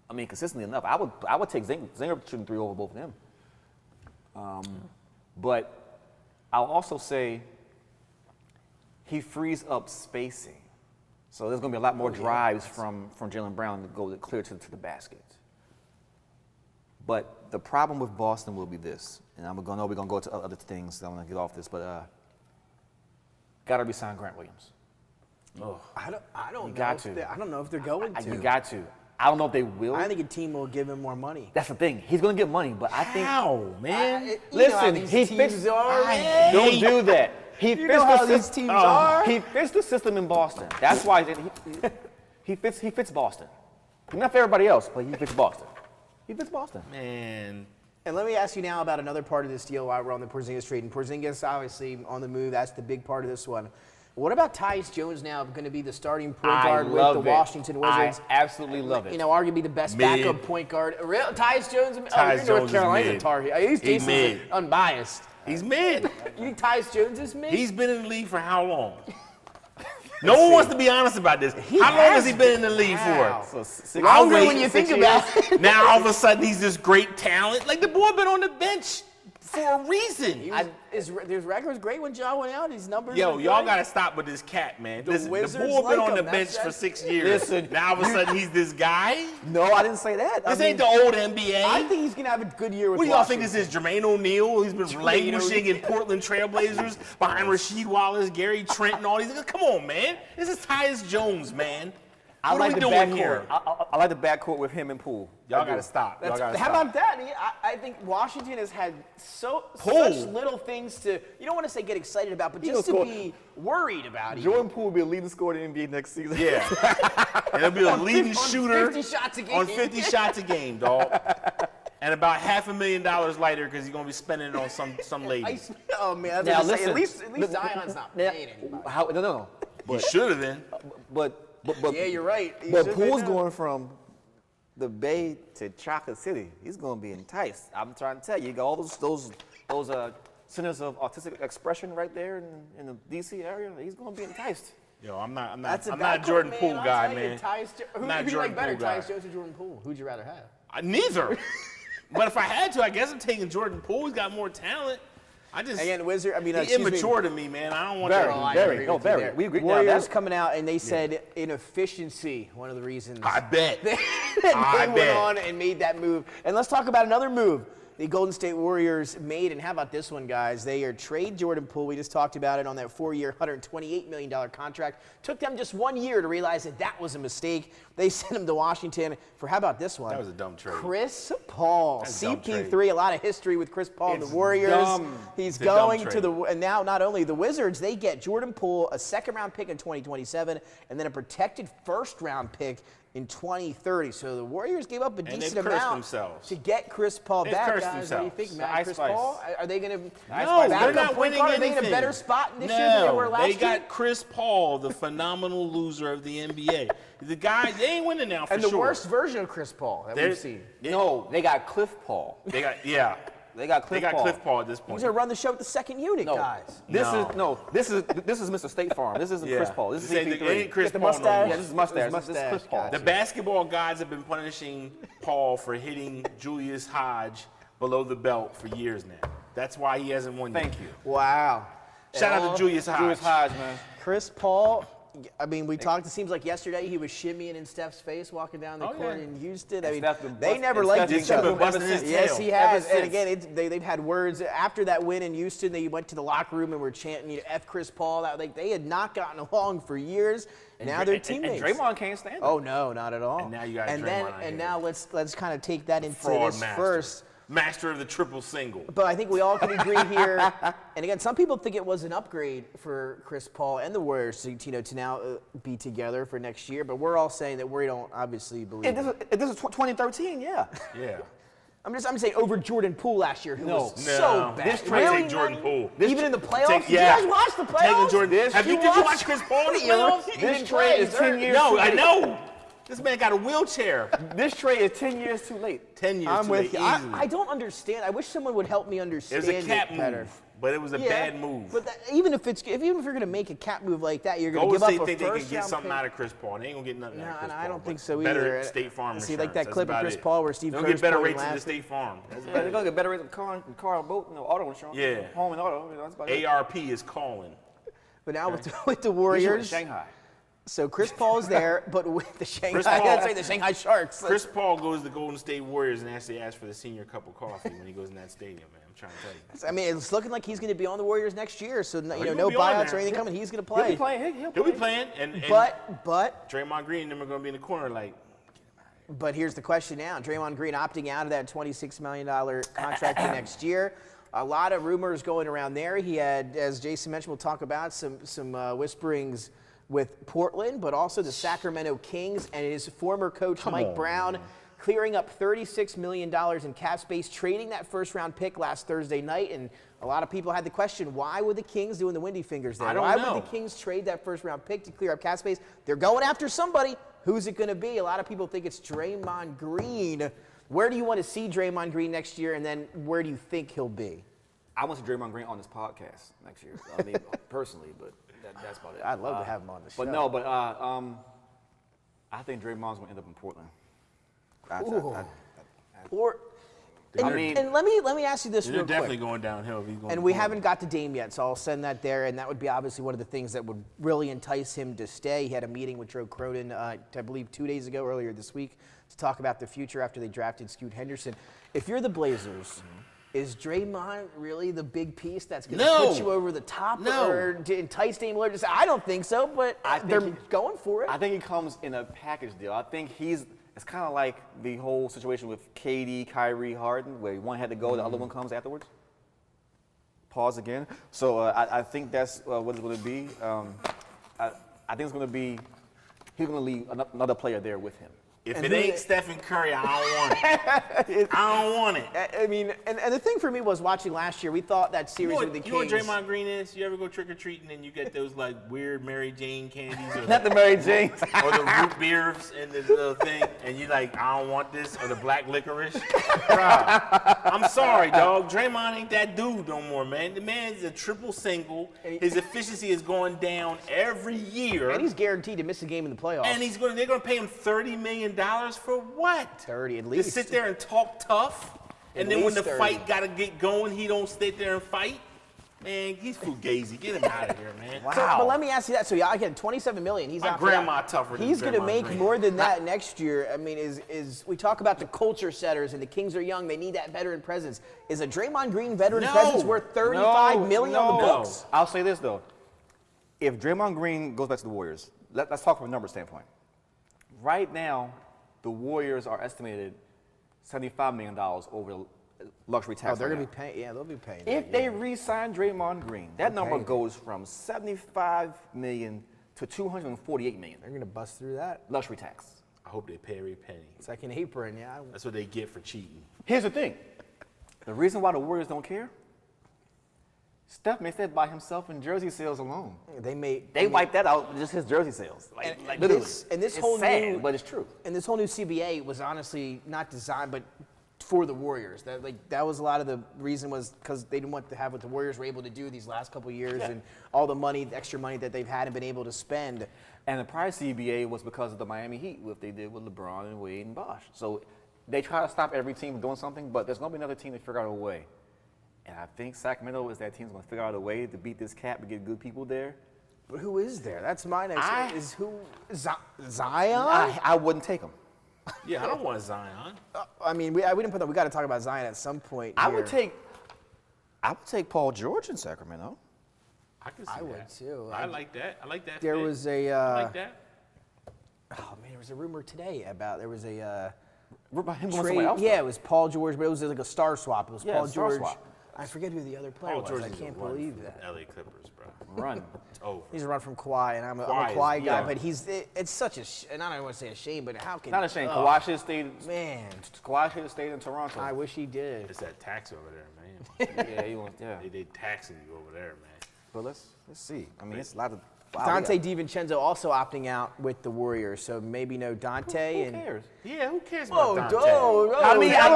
I mean, consistently enough, I would take Zinger shooting three over both of them. But I'll also say he frees up spacing. So there's going to be a lot more drives from Jaylen Brown to go clear to the basket. But the problem with Boston will be this, and we're going to go to other things. I'm going to get off this, but got to resign Grant Williams. I don't know if they're going to. You got to. I don't know if they will. I think a team will give him more money. That's the thing. He's going to get money, but I think. How, man? Listen, he fits. Don't do that. He these teams are. He fits the system in Boston. That's why he fits Boston. Not for everybody else, but he fits Boston. He fits Boston. Man. And let me ask you now about another part of this deal while we're on the Porzingis trade. And Porzingis, obviously, on the move. That's the big part of this one. What about Tyus Jones now going to be the starting point guard with the Washington Wizards? I absolutely love it. You know, arguably the best backup point guard. Tyus Jones? Tyus North Carolina's a Tar Heel. He's mid. Unbiased. He's mid. You think Tyus Jones is mid? He's been in the league for how long? No one wants to be honest about this. How long has he been in the league for? Longer when you think about it. Now all of a sudden he's this great talent. Like the boy been on the bench for a reason. His record was great when John went out. His numbers. Yo, y'all gotta stop with this cat, man. Listen, the Wizards boy been like on the him. bench for 6 years. Listen. Now all of a sudden he's this guy. No, I didn't say that. This ain't the old NBA. I think he's gonna have a good year with. What do y'all Washington. think this is? Jermaine O'Neal? He's been languishing in Portland Trailblazers behind Rasheed Wallace, Gary Trent, and all these. Come on, man. This is Tyus Jones, man. I What like are we the doing backcourt. here? I like the backcourt with him and Poole. Y'all gotta stop. Y'all gotta How stop. about that? I think Washington has had such little things to, you don't want to say get excited about, but just to be worried about. Jordan Poole will be a leading scorer in the NBA next season. Yeah. And he'll be a leading shooter 50 shots a game. on 50 shots a game, dog. And about $500,000 later because he's gonna be spending it on some lady. Oh man, Now, listen, at listen. least Zion's not paying anybody. No. He should have been. But Yeah, you're right. He But should've Poole's been going from the Bay to Chocolate City. He's going to be enticed. I'm trying to tell you, you got all those centers of artistic expression right there in the D.C. area. He's going to be enticed. Yo, I'm not That's a Jordan backcourt, Poole I'll guy, tell you, man. Who not do you Jordan like better, Poole guy. Tyus Jones or Jordan Poole? Who'd you rather have? Neither. But if I had to, I guess I'm taking Jordan Poole. He's got more talent. Again, Wizard. I mean, he's immature to me, man. I don't want Very, that. I very. agree No, with you very. there. We agree. Warriors coming out and they said inefficiency, one of the reasons. I bet. They I went bet. on and made that move. And let's talk about another move the Golden State Warriors made. And how about this one, guys? They are trade Jordan Poole. We just talked about it on that 4-year, $128 million contract. Took them just 1 year to realize that was a mistake. They sent him to Washington for, how about this one? That was a dumb trade. Chris Paul. That's a dumb CP3, trade. a lot of history with Chris Paul and the Warriors. dumb. He's It's a dumb going to trade. and now not only the Wizards, they get Jordan Poole, a second-round pick in 2027, and then a protected first-round pick in 2030. So the Warriors gave up a decent they've cursed amount themselves. to get Chris Paul They've back. cursed Guys, what do you themselves. think, Matt? Ice Chris Spice. Paul? Are they going to? No, they're not winning Are they in a anything. better spot this year than they were last they year? got Chris Paul, the phenomenal loser of the NBA. The guy, they ain't winning now for And the sure. worst version of Chris Paul that we've seen. No, they got Cliff Paul. They got They got Cliff Paul. Cliff Paul at this point. He's going to run the show with the second unit, No, guys. This is Mr. State Farm. This isn't Chris Paul. This is It CP3. ain't Chris Get the Paul no mustache? more. Yeah, this is mustache. This This is Chris Paul. gotcha. The basketball gods have been punishing Paul for hitting Julius Hodge below the belt for years now. That's why he hasn't won yet. Thank you. Wow. Shout out to Julius Hodge. Julius Hodge, man. Chris Paul, I mean, we talked, it seems like yesterday he was shimmying in Steph's face walking down the court in Houston. I mean, Steph been they bust- never and liked Steph each been other. busting his Yes, tail he has. ever And again, they've had words. After that win in Houston, they went to the locker room and were chanting, F Chris Paul. They had not gotten along for years. Now they're teammates. And Draymond can't stand it. Oh no, not at all. And now you got and Draymond then out and here. now let's kind of take that into Fraud this master. first. Master of the triple single. But I think we all can agree here. And again, some people think it was an upgrade for Chris Paul and the Warriors to now be together for next year. But we're all saying that we don't obviously believe. If this is 2013, yeah. Yeah. I'm saying over Jordan Poole last year, who was No. so bad. This trade Really? take Jordan Poole. Even in the playoffs? Yeah. Did you guys watch the Taking playoffs? Jordan. Did you watch Chris Paul in the playoffs? He This didn't trade play. is 10 years No, too I late. know. This man got a wheelchair. This trade is 10 years too late. 10 years I'm too with late, you. easily. I don't understand. I wish someone would help me It understand was a cap it better. move, but it was a bad move. But even if you're going to make a cap move like that, you're going to Golden give State up a think they can first get round something pick. out of Chris Paul. They ain't gonna get nothing out of Chris Paul. I don't think but so better either. State Farm See, insurance. like that That's clip of about Chris it. Paul where Steve They'll Kerr's get better pointing rates than the last State Farm. That's They're about going to get better rates than car, boat, auto insurance. Yeah. Home and auto. That's about it. it. ARP is calling. But now with the We should win Warriors, Shanghai. so Chris Paul's there, but with the Shanghai, Chris I Paul- gotta say the Shanghai Sharks. Chris Paul goes to the Golden State Warriors and actually asks for the senior cup of coffee when he goes in that stadium, man. I'm trying to tell you. I mean, it's looking like he's going to be on the Warriors next year, so he's no gonna be on buyouts there. or anything coming. He's going to He'll play. be playing. He'll be playing, and But Draymond Green and them are gonna be in the corner like, here's the question now: Draymond Green opting out of that $26 million contract for next year. A lot of rumors going around there. He had, as Jason mentioned, we'll talk about some whisperings with Portland, but also the Sacramento Kings and his former coach Mike Brown clearing up $36 million in cap space, trading that first-round pick last Thursday night. And a lot of people had the question, why would the Kings doing the windy fingers there? I don't Why know. would the Kings trade that first-round pick to clear up cap space? They're going after somebody. Who's it going to be? A lot of people think it's Draymond Green. Where do you want to see Draymond Green next year, and then where do you think he'll be? I want to see Draymond Green on this podcast next year. I mean, personally, but that's about it. I'd love to have him on the show. But no, I think Draymond's going to end up in Portland. And let me ask you this they're real definitely quick. going downhill if he's going. And we haven't got to Dame yet, so I'll send that there, and that would be obviously one of the things that would really entice him to stay. He had a meeting with Joe Cronin, I believe 2 days ago, earlier this week, to talk about the future after they drafted Scoot Henderson. If you're the Blazers, is Draymond really the big piece that's going to put you over the top or to entice Dame Lillard to say, I don't think so, but they're going for it? I think he comes in a package deal. I think it's kind of like the whole situation with KD, Kyrie, Harden, where one had to go, the other one comes afterwards. Pause again. So I think that's what it's going to be. I think it's going to be, he's going to leave another player there with him. If it ain't Stephen Curry, I don't want it. I don't want it. I mean, and the thing for me was watching last year, we thought that series with the Kings. You know what Draymond Green is? You ever go trick-or-treating and you get those like weird Mary Jane candies or, Not the Mary Jane. or the root beers and this little thing, and you like, I don't want this, or the black licorice? Bruh, I'm sorry, dog. Draymond ain't that dude no more, man. The man's a triple single. His efficiency is going down every year. And he's guaranteed to miss a game in the playoffs. And they're going to pay him $30 million for what? 30 at To least. sit there and talk tough, and then when least the 30. fight got to get going, he don't sit there and fight. Man, he's fugazi. Get him out of here, man. So, but let me ask you that. So yeah, again, $27 million. He's My out for that. grandma tougher than He's going to Draymond make Green. more than that next year. I mean, is we talk about the culture setters and the Kings are young. They need that veteran presence. Is a Draymond Green veteran presence worth $35 million on the books? I'll say this, though. If Draymond Green goes back to the Warriors, let's talk from a number standpoint. Right now, the Warriors are estimated $75 million over luxury tax. Oh, they're right going to now. be paying. Yeah, they'll be paying. If they re-sign Draymond Green, that number paying. goes from $75 million to $248 million. They're going to bust through that. Luxury tax. I hope they pay every penny. Second apron, yeah. That's what they get for cheating. Here's the thing. The reason why the Warriors don't care, Steph makes that by himself in jersey sales alone. They Wiped that out with just his jersey sales. Like literally. This it's whole sad, new, but it's true. And this whole new CBA was honestly not designed, but for the Warriors. That was a lot of the reason was because they didn't want to have what the Warriors were able to do these last couple of years and all the money, the extra money that they've had and been able to spend. And the prior CBA was because of the Miami Heat, what they did with LeBron and Wade and Bosh. So they try to stop every team from doing something, but there's going to be another team to figure out a way. And I think Sacramento is that team's going to figure out a way to beat this cap and get good people there. But who is there? That's my next. Zion? I wouldn't take them. Yeah, I don't want Zion. I mean, we didn't put that. We got to talk about Zion at some point. I here. would take Paul George in Sacramento. I can see I that. would too. I like that. I like that. There fit. was a. I like that. Oh man, there was a rumor today about there was a About him going trade. somewhere else? Yeah, it was Paul George, but it was like a star swap. It was Yeah, Paul star George. swap. I forget who the other player Paul was. George I is can't a run believe from that. LA Clippers, bro. Run. It's over. He's a run from Kawhi, and I'm a Kawhi Kawhi is guy, young. but it's such a, and I don't want to say a shame, but how can Not a shame. Ugh, Kawhi should have stayed. man, Kawhi should have stayed in Toronto. I wish he did. It's that tax over there, man. yeah, he wants. Yeah. They taxing you over there, man. But let's see. I mean, it's a lot of. Dante DiVincenzo also opting out with the Warriors, so maybe no Dante. Who cares? Yeah, who cares Oh, about Dante? no. I mean, now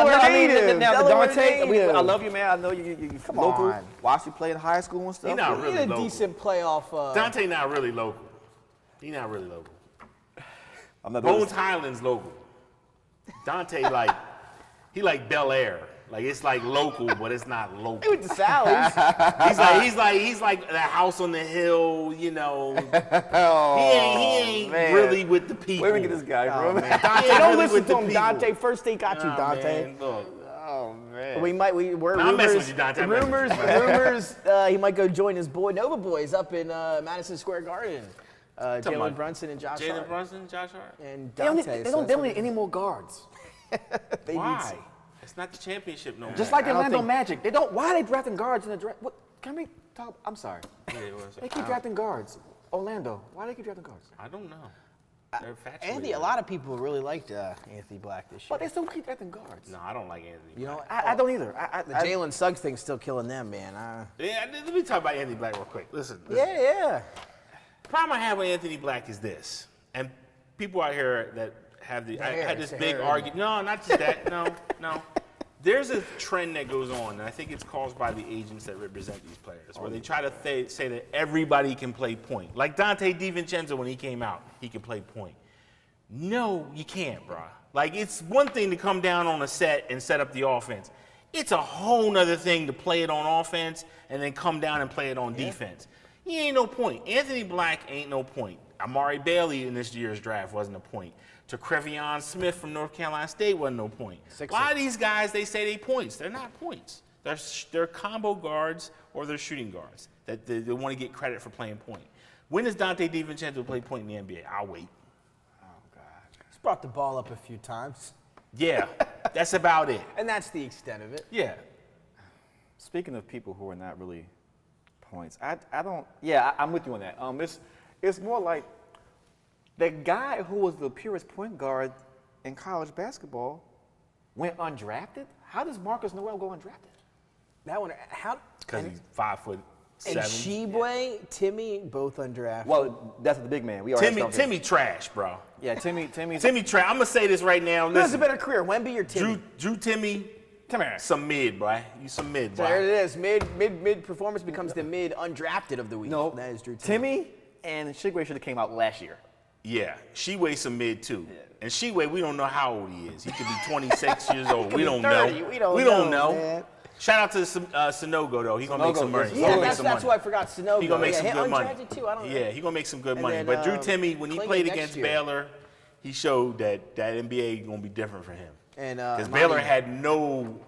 Delaware Dante. native. I love you, man. I know you Come local. on. Watched you play in high school and stuff. He not He really had a local. decent playoff. Dante not really local. He not really local. I'm not doing Bones this. Highlands local. Dante he like Bel Air. Like it's like local, but it's not He local. went to Sally's. He's like the house on the hill, you know. Oh, He ain't man. really with the people. Where we get this guy Oh, from? man. Dante Hey, don't really listen with to the him, people. Dante. First they got you, Nah, Dante. man, look. Oh man. We're Nah, I'm messing rumors. with you, Dante. I'm messing with Rumors. He might go join his Nova Boys up in Madison Square Garden. Jalen about Brunson and Josh Jalen Hart. Brunson, Josh Hart. And They don't, Dante. they don't need any more guards. Why? It's not the championship no more. Just like the I don't Orlando think- Magic. They don't. Why are they drafting guards in the draft? What? Can we talk? I'm sorry. Yeah, it was- They keep drafting guards. Orlando. Why do they keep drafting guards? I don't know. They're infatuated. Anthony, a lot of people really liked Anthony Black this year. But they still keep drafting guards. No, I don't like Anthony. You know, I don't either. the Jalen Suggs thing's still killing them, man. Yeah, let me talk about Anthony Black real quick. Listen. Yeah. The problem I have with Anthony Black is this, and people out here that have I hair, had this it's the big hair, argument. No, not just that. No. There's a trend that goes on, and I think it's caused by the agents that represent these players, where they try to say that everybody can play point. Like Dante DiVincenzo, when he came out, he could play point. No, you can't, bro. Like, it's one thing to come down on a set and set up the offense. It's a whole nother thing to play it on offense and then come down and play it on defense. He ain't no point. Anthony Black ain't no point. Amari Bailey in this year's draft wasn't a point. To Trevion Smith from North Carolina State wasn't no point. A lot of these guys, they say they points. They're not points. They're combo guards or they're shooting guards that they want to get credit for playing point. When does Dante DiVincenzo play point in the NBA? I'll wait. He's brought the ball up a few times, Yeah, that's about it. and that's the extent of it. Yeah. Speaking of people who are not really points, I don't. Yeah, I'm with you on that. It's more like the guy who was the purest point guard in college basketball went undrafted. How does Marcus Noel go undrafted? That one, how? Because and- he's 5'7". And Sheboy, Timmy, both undrafted. Well, that's the big man. We already stumped him. Timmy trash, bro. Yeah, Timmy's Timmy trash. I'm gonna say this right now. Who has a Listen, better career, Wemby or Timmy? Drew Timmy, some mid, boy. You some mid, So there boy. it is. Mid performance becomes the mid undrafted of the week. No, that is Drew Timmy. Timmy and Shigway should have came out last year. Yeah, Sheway some mid too. And Sheway, we don't know how old he is. He could be 26 years old. We be don't 30. know. We don't know, know. man. Shout out to Sanogo though. He's gonna make some money. He Yeah, gonna make that's some who money. I forgot. Sanogo. He gonna make yeah, some good money. undrafted too. I don't know. Yeah, he gonna make some good And money. then, But Drew Timmy, when he Clingan played next against year. Baylor, he showed that NBA gonna be different for him. And Because Monty- Baylor had no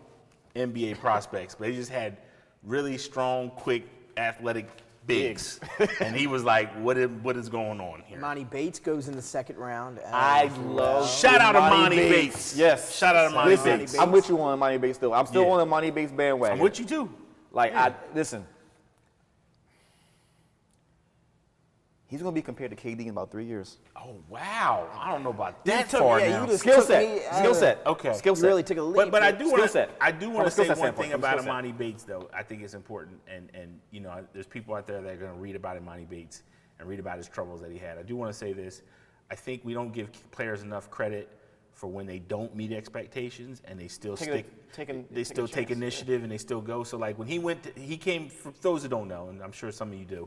NBA prospects, but they just had really strong, quick, athletic bigs. And he was like, what is going on here? Monty Bates goes in the second round. I love Shout out to Monty Monty Bates. Yes. Shout out to Monty Listen, Bates. I'm with you on Monty Bates still. I'm still Yeah. on the Monty Bates bandwagon. I'm with you too. Like, listen. He's going to be compared to KD in about 3 years. Oh, wow. I don't know about that took- far yeah, now. you just Skill took set. me out Skill of- set. Okay. Skill You set. really took a leap. But I do Skill want to set. I do From want a to say skill set one standpoint, thing from a about skill set. Imani Bates though. I think it's important, and you know, there's people out there that are going to read about Imani Bates and read about his troubles that he had. I do want to say this. I think we don't give players enough credit for when they don't meet expectations and they still Take a take chance, initiative and they still go. So like when he came. For those who don't know, and I'm sure some of you do,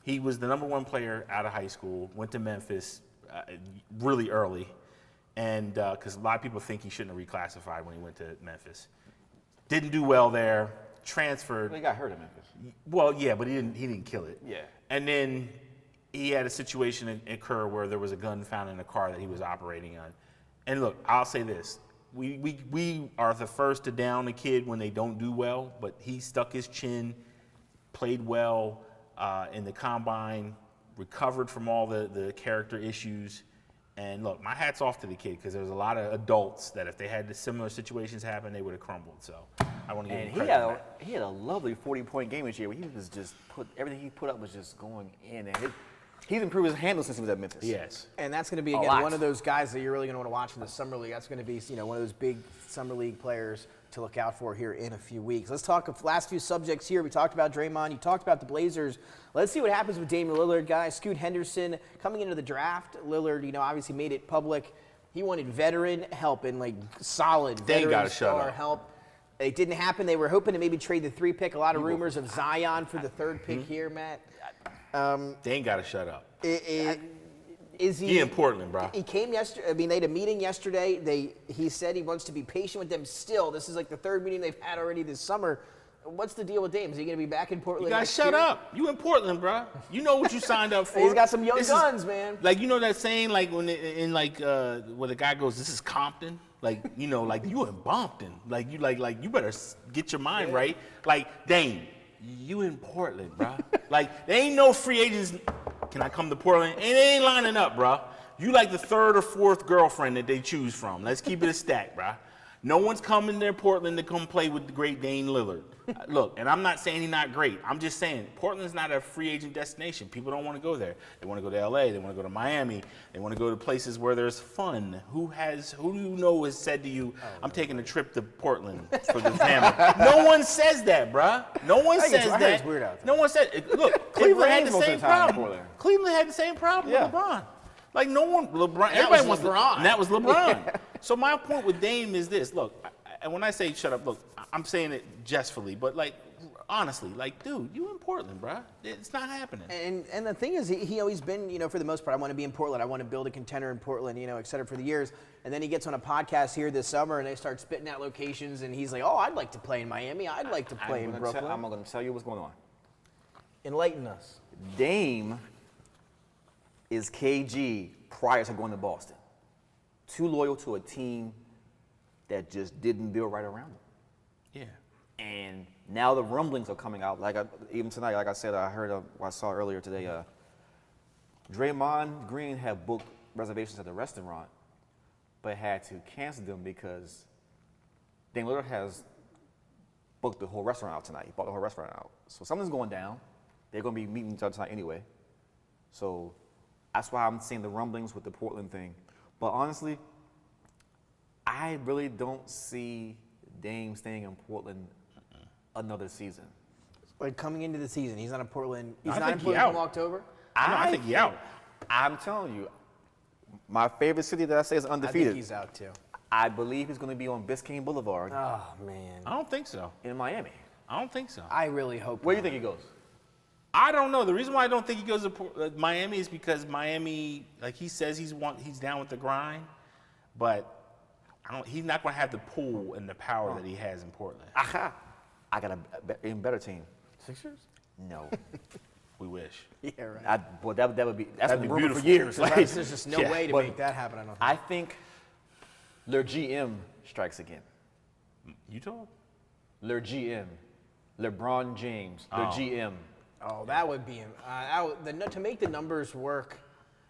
he was the #1 player out of high school. Went to Memphis really early, and because a lot of people think he shouldn't have reclassified when he went to Memphis. Didn't do well there. Transferred. He got hurt in Memphis. Well, yeah, but he didn't kill it. Yeah. And then he had a situation occur where there was a gun found in a car that he was operating on. And look, I'll say this. We are the first to down a kid when they don't do well, but he stuck his chin, played well in the combine, recovered from all the character issues, And look, my hat's off to the kid because there's a lot of adults that if they had the similar situations happen, they would have crumbled. So I want to give him credit. He had a lovely 40-point game this year where he was just everything he put up was just going in. And he's improved his handle since he was at Memphis. Yes. And that's going to be, again, one of those guys that you're really going to want to watch in the Summer League. That's going to be, one of those big Summer League players to look out for here in a few weeks. Let's talk of last few subjects here. We talked about Draymond. You talked about the Blazers. Let's see what happens with Damian Lillard, guys. Scoot Henderson coming into the draft. Lillard, obviously made it public. He wanted veteran help and, solid veteran star help. It didn't happen. They were hoping to maybe trade the 3 pick. A lot of rumors of Zion for the 3rd pick here, Matt. They ain't got to shut up. Is he in Portland, bro? He came yesterday. I mean, they had a meeting yesterday. He said he wants to be patient with them still. This is the 3rd meeting they've had already this summer. What's the deal with Dame? Is he going to be back in Portland? You guys shut up. You in Portland, bro. You know what you signed up for. He's got some young guns, man. That saying, when where the guy goes, "This is Compton." You in Bompton. You better get your mind right. Dame, you in Portland, bro. There ain't no free agents. Can I come to Portland? And they ain't lining up, bro. You the 3rd or 4th girlfriend that they choose from. Let's keep it a stack, bro. No one's coming to Portland to come play with the great Dame Lillard. Look, and I'm not saying he's not great. I'm just saying Portland's not a free agent destination. People don't want to go there. They want to go to L.A. They want to go to Miami. They want to go to places where there's fun. Who do you know has said to you, I'm taking a trip to Portland for the family? No one says that, bruh. No one says that. It's weird out there. No one said it. Look, Cleveland had the same problem. Cleveland had the same problem with LeBron. No one, LeBron, everybody wants LeBron. And that was LeBron. So my point with Dame is this. Look, and when I say shut up, look, I'm saying it jestfully, but honestly, dude, you in Portland, bro. It's not happening. And the thing is, he always been, for the most part, I want to be in Portland. I want to build a contender in Portland, et cetera, for the years. And then he gets on a podcast here this summer, and they start spitting out locations, and he's like, oh, I'd like to play in Miami. I'd like to play in Brooklyn. I'm going to tell you what's going on. Enlighten us. Dame is KG prior to going to Boston. Too loyal to a team that just didn't build right around him. Yeah. And now the rumblings are coming out. Even tonight, I said, I saw earlier today, Draymond Green had booked reservations at the restaurant, but had to cancel them because Dame Lillard has booked the whole restaurant out tonight. He bought the whole restaurant out. So something's going down. They're going to be meeting each other tonight anyway. So that's why I'm seeing the rumblings with the Portland thing. But honestly, I really don't see Dame staying in Portland another season. Coming into the season, he's not in Portland. He's I not in think Portland he from October? I think he's out. I'm telling you, my favorite city that I say is undefeated. I think he's out too. I believe he's going to be on Biscayne Boulevard Oh, man. I don't think so. in Miami. I don't think so. I really hope Where do you not. think he goes? I don't know. The reason why I don't think he goes to Miami is because Miami, he says he's down with the grind, but he's not going to have the pull and the power that he has in Portland. Aha! I got an even better team. Sixers? No. We wish. Yeah, right. That would be That'd be been rumored for beautiful. years. There's just no Yeah, way to but make that happen, I don't think. I think their GM strikes again. You told? Their GM, LeBron James, their GM. Oh, that would be to make the numbers work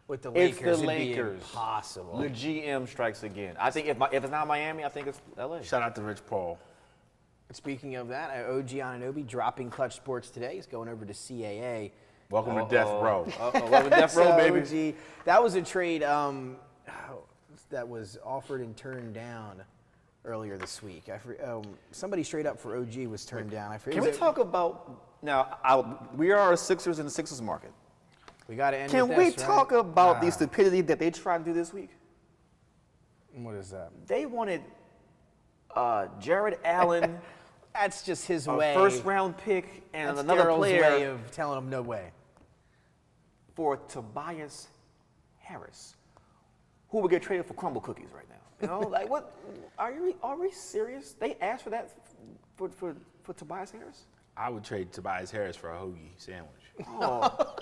with the It's Lakers. the It'd be Lakers. impossible. The GM strikes again. I think if it's not Miami, I think it's LA. Shout out to Rich Paul. Speaking of that, OG Anunoby dropping Clutch Sports today. He's going over to CAA. Welcome to Death Row. Welcome to Death Row, baby. OG, that was a trade that was offered and turned down earlier this week. Somebody straight up for OG was turned down. Can we talk about now? We are Sixers in the Sixers market. We got to end Can with we this, right? talk about the stupidity that they tried to do this week? What is that? They wanted Jared Allen, That's just his a way. first-round pick, and That's another Daryl's player way of telling him no way. for Tobias Harris, who would get traded for crumble cookies right now. What? Are we serious? They asked for that for Tobias Harris? I would trade Tobias Harris for a hoagie sandwich. Oh.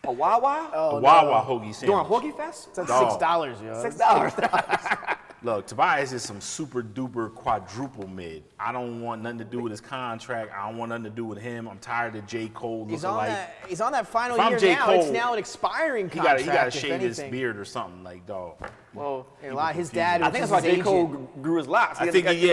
A Wawa? Oh, a Wawa hoagie sandwich. During Hoagie Fest? That's Dog. $6, yo. $6. Look, Tobias is some super duper quadruple mid. I don't want nothing to do with his contract. I don't want nothing to do with him. I'm tired of J. Cole looking He's on that final If I'm year J. now. Cole, It's now an expiring contract. He got to if shave his anything. beard or something, like, dog. Well, His dad. I think that's why J. Cole grew his locks. I think he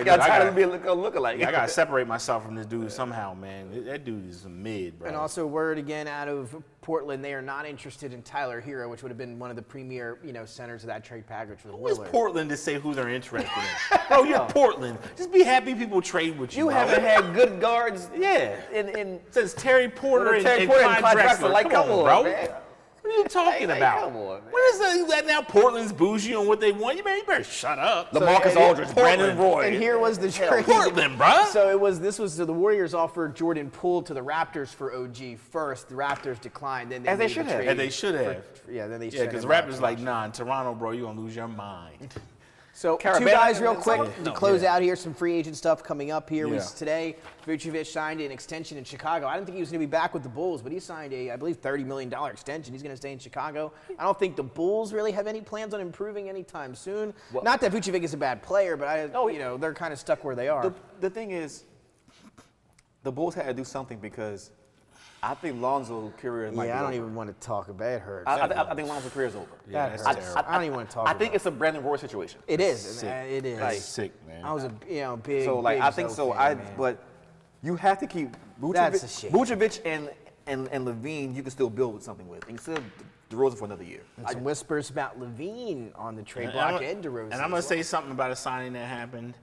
got tired of being a lookalike. I gotta separate myself from this dude somehow, man. That dude is a mid, bro. And also, word again out of Portland, they are not interested in Tyler Hero, which would have been one of the premier, centers of that trade package with Who is Lillard. Portland to say who they're interested in? Bro, you're Portland. Just be happy people trade with you. You bro. haven't had good guards. Yeah. In Since Terry Porter and Clyde Clyde Drexler. Drexler. Like, come on, bro. man. What are you talking about? Come on, man. When is that now Portland's bougie on what they want? You better shut up. LaMarcus Aldridge, Brandon Roy. And here was the trade. Portland, bro. So the Warriors offered Jordan Poole to the Raptors for OG first. The Raptors declined. Then As they should have. And they should have. Then they Yeah, sent because him out Raptors to like, Washington. nah, in Toronto, bro, you're going to lose your mind. So Carabana two guys real and quick someone? to close out here. Some free agent stuff coming up here. Yeah. Today, Vucevic signed an extension in Chicago. I didn't think he was going to be back with the Bulls, but he signed I believe, $30 million extension. He's going to stay in Chicago. I don't think the Bulls really have any plans on improving anytime soon. Well, Not that Vucevic is a bad player, but they're kind of stuck where they are. The thing is, the Bulls had to do something because I think Lonzo's career might be I don't over. even want to talk about it. It hurts. I think Lonzo's career is over. Yeah, That that's hurts. terrible. I don't even want to talk I about think it. it's a Brandon Roy situation. It is. sick. It is. Like, Sick, man. I was a big. So like big I think Zoe so. fan, man. But you have to keep That's a shame. Vucevic and Levine. You can still build with something with. And still DeRozan for another year. And some whispers about Levine on the trade And block I'm- and DeRozan. And I'm going to say something about a signing that happened.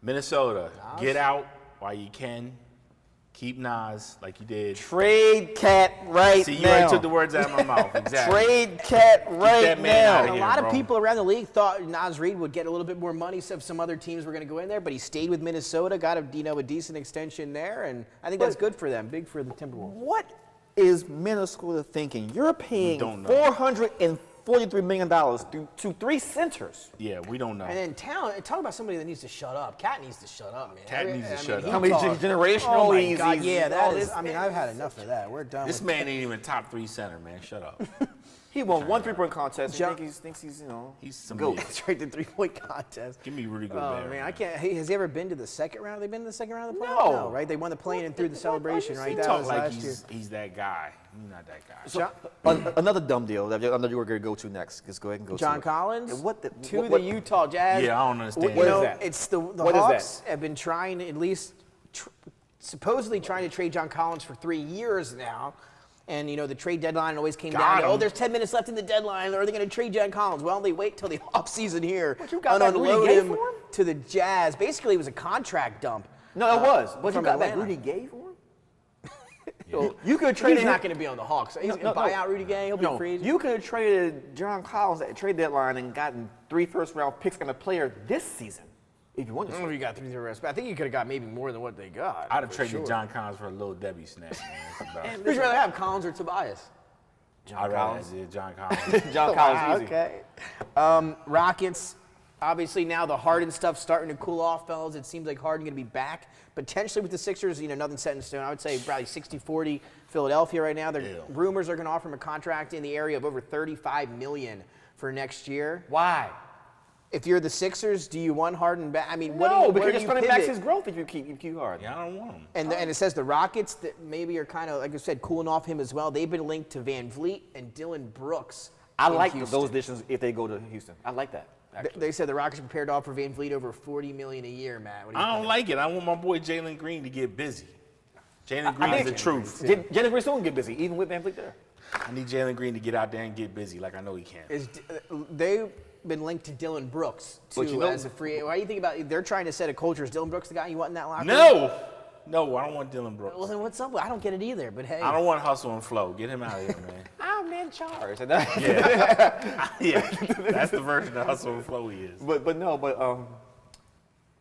Minnesota, get out while you can. Keep Nas like you did. Trade Cat right See, you now. already took the words out of my mouth. Exactly. Trade Cat right that man now. outta A here, lot of bro. people around the league thought Nas Reed would get a little bit more money, so if some other teams were going to go in there, but he stayed with Minnesota, got a decent extension there, and I think that's good for them, big for the Timberwolves. What is Minnesota thinking? You're paying don't know. $443 million to three centers. Yeah, we don't know. And then talk about somebody that needs to shut up. Cat needs to shut up, man. Cat needs to shut he up. How many talks- generational? Oh my he's- God, he's- yeah, all that is. this- I mean, I've had enough of that. We're done. This with man ain't even top 3 center, man. Shut up. He won one three-point contest. John- He thinks he's He's some Go. mid. straight to 3-point contest. Give me Rudy Oh Gobert. man, I can't. Hey, has he ever been to the second round? Have they been to the second round of the playoffs? No. Right? They won the play-in and through the celebration, right? He That talk was like last year. he's that guy. He's not that guy. So, another dumb deal that I know you were going to go to next. Just go ahead and go John to it. Collins And what the, to what, the Utah Jazz. Yeah, I don't understand You that. know, What is that? it's the What is Hawks that? have been trying to at least supposedly trying to trade John Collins for 3 years now. And, the trade deadline always came down to, him. there's 10 minutes left in the deadline. Are they going to trade John Collins? Well, they wait till the offseason here What, you got and back Rudy unload Gay him for him? to the Jazz. Basically, it was a contract dump. No, it was. But you from got back Atlanta. Rudy Gay for him? So you could have traded He's him. not going to be on the Hawks. He's going to buy out Rudy Gay. He'll be No, free agent. you could have traded John Collins at the trade deadline and gotten 3 first-round picks and a player this season if you wanted I don't to. know if you got 3 rest, but I think you could have got maybe more than what they got. I'd have for traded sure. John Collins for a little Debbie snack, man. That's about it. Who'd you rather have, Collins or Tobias? I'd rather have John Collins. John Collins easy. Okay. Rockets. Obviously, now the Harden stuff's starting to cool off, fellas. It seems like Harden going to be back. Potentially with the Sixers, nothing set in stone. I would say probably 60-40 Philadelphia right now. The rumors are going to offer him a contract in the area of over $35 million for next year. Why? If you're the Sixers, do you want Harden back? I mean, No, where because do you're you going to max pivot? his growth if you keep Harden. Yeah, I don't want him. And it says the Rockets that maybe are kind of, like I said, cooling off him as well. They've been linked to Van Vliet and Dylan Brooks. I in like Houston. those additions if they go to Houston. I like that. Actually. They said the Rockets are prepared to offer Van Vliet over $40 million a year, Matt. What do you I don't think? like it. I want my boy Jalen Green to get busy. Jalen Green is the truth. Jalen Green's still going to get busy, even with Van Vliet there. I need Jalen Green to get out there and get busy like I know he can. They've been linked to Dylan Brooks But too as a free agent. Why do you think about? They're trying to set a culture. Is Dylan Brooks the guy you want in that locker room? No, I don't want Dylan Brooks. Well, then what's up? I don't get it either. But hey, I don't want hustle and flow. Get him out of here, man. I'm in charge. Yeah, that's the version of hustle and flow he is. Well,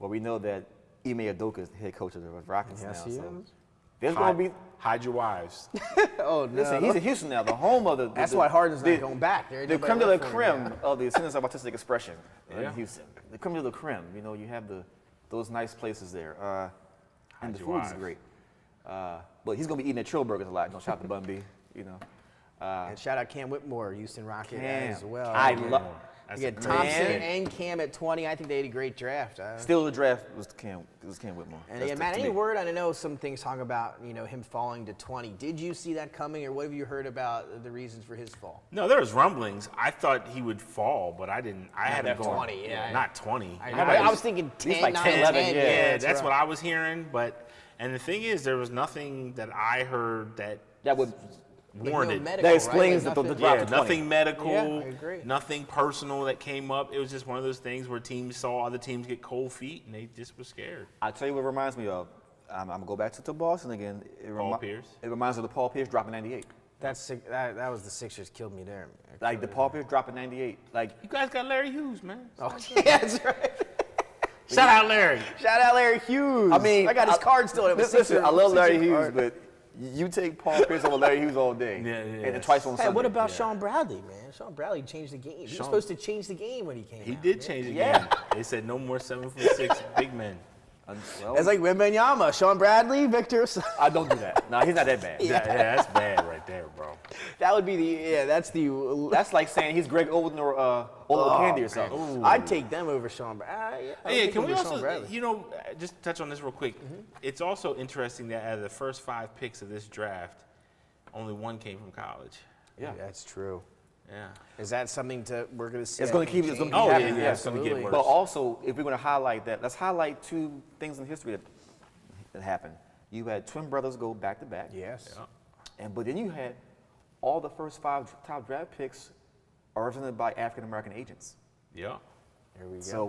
we know that Ime Udoka is the head coach of the Rockets now. he So is. there's going to be. Hide your wives. oh no. Listen, he's in Houston now, the home of the. That's why Harden's not going back. There ain't The nobody creme de la left for him, creme of the Centers of Artistic Expression in Yeah. Houston. The creme de la creme. You have those nice places there, and the your food is wife. great. But he's going to be eating at Trill Burgers a lot. Shout out to Bun B. And shout out Cam Whitmore, Houston Rocket Cam. as well. I Yeah. love. That's You a get great Thompson pick. and Cam at 20. I think they had a great draft. Still the draft was Cam Whitmore. And That's yeah, Matt, to any me. word? I know some things talking about him falling to 20. Did you see that coming, or what have you heard about the reasons for his fall? No, there was rumblings. I thought he would fall, but I didn't. I had him at going 20, yeah. not 20. I was thinking 10, like 9, 10, 11, 10. yeah, That's what I was hearing. And the thing is, there was nothing that I heard that That would warranted. medical, that explains right? the Like drop Yeah, to 20. nothing medical, Yeah, I agree. nothing personal that came up. It was just one of those things where teams saw other teams get cold feet and they just were scared. I'll tell you what it reminds me of. I'm going to go back to Boston again. Paul Pierce? It reminds me of the Paul Pierce dropping 98. That was the Sixers killed me there. Like the Paul Pierce dropping 98. Like, You guys got Larry Hughes, man. Oh, yeah, that's right. Shout out Larry. Shout out Larry Hughes. I mean, I got his card still. It was Listen, Sixers- I love Larry Sixers Hughes, card. but you take Paul Pierce over Larry Hughes all day. Yeah, And yeah. then twice on Hey, Sunday. what about Sean Bradley, man? Sean Bradley changed the game. He was Sean- supposed to change the game when he came He out. did change the Yeah. game. They said no more 7'6" big men. Well, It's like Wembanyama, Sean Bradley, Victor. I don't do that. No, he's not that bad. Yeah, that's bad right there, bro. That would be that's the. That's like saying he's Greg Oden or Ola Candy or something. Ooh. I'd take them over Sean Bradley. Yeah, can we also, just touch on this real quick? It's also interesting that out of the first 5 picks of this draft, only 1 came from college. Yeah. That's true. Yeah. Is that something we're going to see? It's going to keep. It's going to Oh, keep yeah, happening. yeah, it's gonna get absolutely. worse. But also, if we're going to highlight that, let's highlight 2 things in history that happened. You had twin brothers go back to back. Yes. But then you had all the first 5 top draft picks are represented by African American agents. Yeah. There we go. So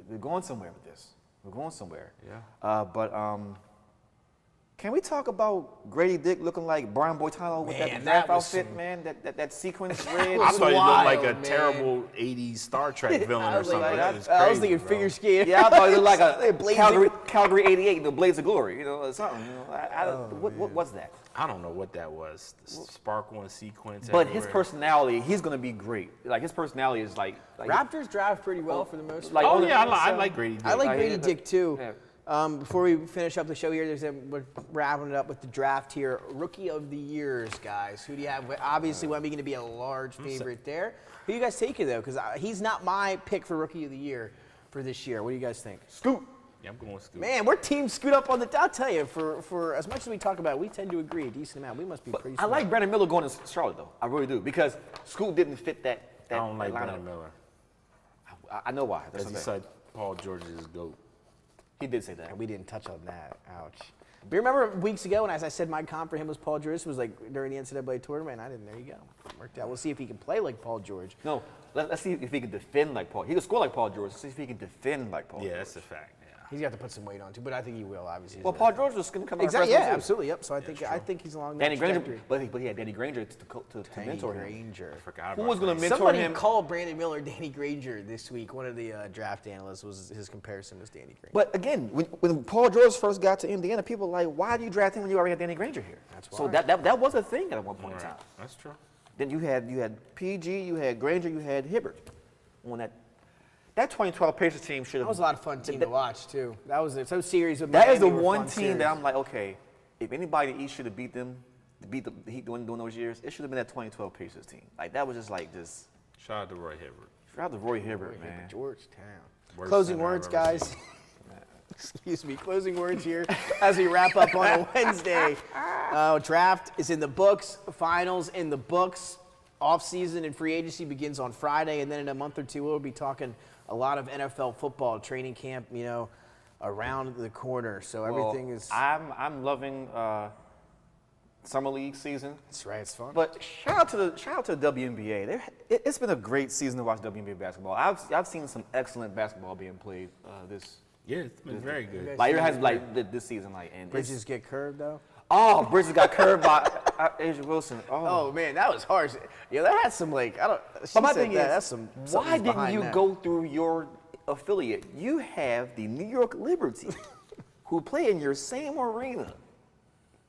we're going somewhere with this. We're going somewhere. Yeah. But can we talk about Grady Dick looking like Brian Boitano with Man, that that draft was outfit, some- man? That sequence red. I was thought he looked wild, like a man. terrible 80s Star Trek villain I or was something. like, That was I was crazy, thinking bro. figure skating. Yeah, I thought he looked like a Blazing- Calgary 88, the Blades of Glory, or something. What was that? I don't know what that was. The sparkle and sequence. But his everywhere. personality, he's going to be great. Like, his personality is like Raptors draft pretty well for the most like, part. Oh, yeah, I So- like Grady Dick. I like I Grady hate it. Dick too. Yeah. Before we finish up the show here, we're wrapping it up with the draft here. Rookie of the years, guys. Who do you have? Obviously, Wemby going to be a large favorite there. Who you guys taking though? Because he's not my pick for Rookie of the Year for this year. What do you guys think? Scoot. Yeah, I'm going with Scoot. Man, we're team Scoot up on the. I'll tell you, for as much as we talk about it, we tend to agree a decent amount. We must be pretty. I smart. like Brandon Miller going to Charlotte, though. I really do. Because Scoot didn't fit that I don't like lineup. Brandon Miller. I know why. That's Because he okay. said Paul George is his GOAT. He did say that. We didn't touch on that. Ouch. But remember weeks ago when I said my comp for him was Paul George? Was like during the NCAA tournament. I didn't. There you go. Worked out. We'll see if he can play like Paul George. No, let's see if he can defend like Paul. He can score like Paul George. Let's see if he can defend like Paul Yeah, George. that's a fact. Yeah. He's got to put some weight on too, but I think he will. Obviously. Well, Paul George was going to come out Exactly. Yeah, freshman, too. absolutely. Yep. So I think he's along that Danny Granger, trajectory. but he had Danny Granger to Danny mentor him. Granger. Forgot Who about was going to that. mentor Somebody him? called Brandon Miller Danny Granger this week. One of the draft analysts was his comparison was Danny Granger. But again, when Paul George first got to Indiana, people were like, why do you draft him when you already had Danny Granger here? That's So why. that was a thing at one point in Right. time. That's true. Then you had PG, you had Granger, you had Hibbert. On that 2012 Pacers team should have. That was a lot of fun team to watch too. That was it. So series with That is the Miami were one fun team series. that I'm like, okay, if anybody in the East should have beat the Heat during those years, it should have been that 2012 Pacers team. Like that was just Shout out to Roy Hibbert. shout out to Roy Hibbert, man. Georgetown. Worst Closing center I've words, ever guys. seen. Excuse me. Closing words here as we wrap up on a Wednesday. Draft is in the books. Finals in the books. Off-season and free agency begins on Friday, and then in a month or two we'll be talking a lot of NFL football training camp. Around the corner. So everything is. I'm loving summer league season. That's right. It's fun. But shout out to the WNBA. It's been a great season to watch WNBA basketball. I've seen some excellent baskall being played this. Yeah, it's been very good. Like it has this season, and Bridges get curved though. Oh, Bridges got curved by Asia Wilson. Oh man, that was harsh. Yeah, that had some like I don't. She But my said thing that, is, that's some. why something's didn't behind you that. go through your affiliate? You have the New York Liberty, who play in your same arena.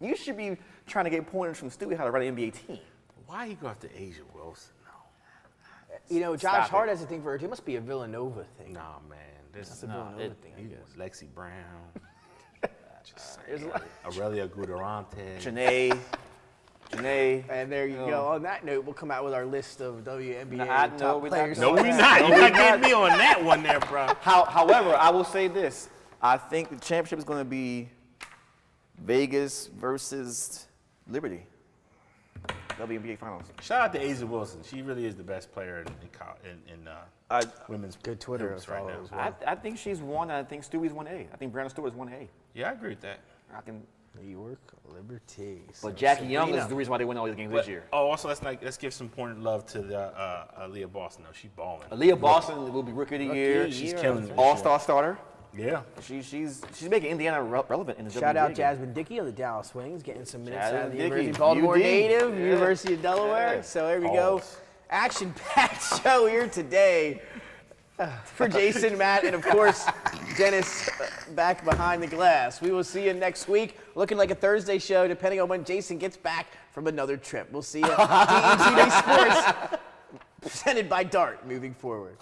You should be trying to get pointers from Stewie how to run an NBA team. Why you go after Asia Wilson? No. Josh Stop Hart it. has a thing for her. It must be a Villanova thing. Nah, man. This is a Villanova thing, I guess. Lexi Brown. Just saying. Aurelia Gudarante. Janae, Janae. And there you go. On that note, we'll come out with our list of WNBA top players. No, we're not. You're not getting me on that one there, bro. However, I will say this. I think the championship is going to be Vegas versus Liberty. WNBA Finals. Shout out to A'ja Wilson. She really is the best player in women's Good Twitter hoops right now. follow as well. I think she's 1. I think Stewie's 1A. I think Brandon Stewart's 1A. Yeah, I agree with that. New York Liberty. But Jackie Young is the reason why they win all these games this year. Oh, also let's give some important love to the Aaliyah Boston. Though she's balling. Aaliyah Boston will be Rookie of the Year. She's killing it. All-star starter. Yeah. She's making Indiana relevant in the Shout WNBA out game. Jasmine Dickey of the Dallas Wings, getting some minutes out of the Jasmine University Dickey, of Baltimore UD. native, Yeah. University of Delaware. Yeah. So there we go. Action-packed show here today for Jason, Matt, and of course, Dennis back behind the glass. We will see you next week. Looking like a Thursday show, depending on when Jason gets back from another trip. We'll see you at DETV Sports, presented by Dart, moving forward.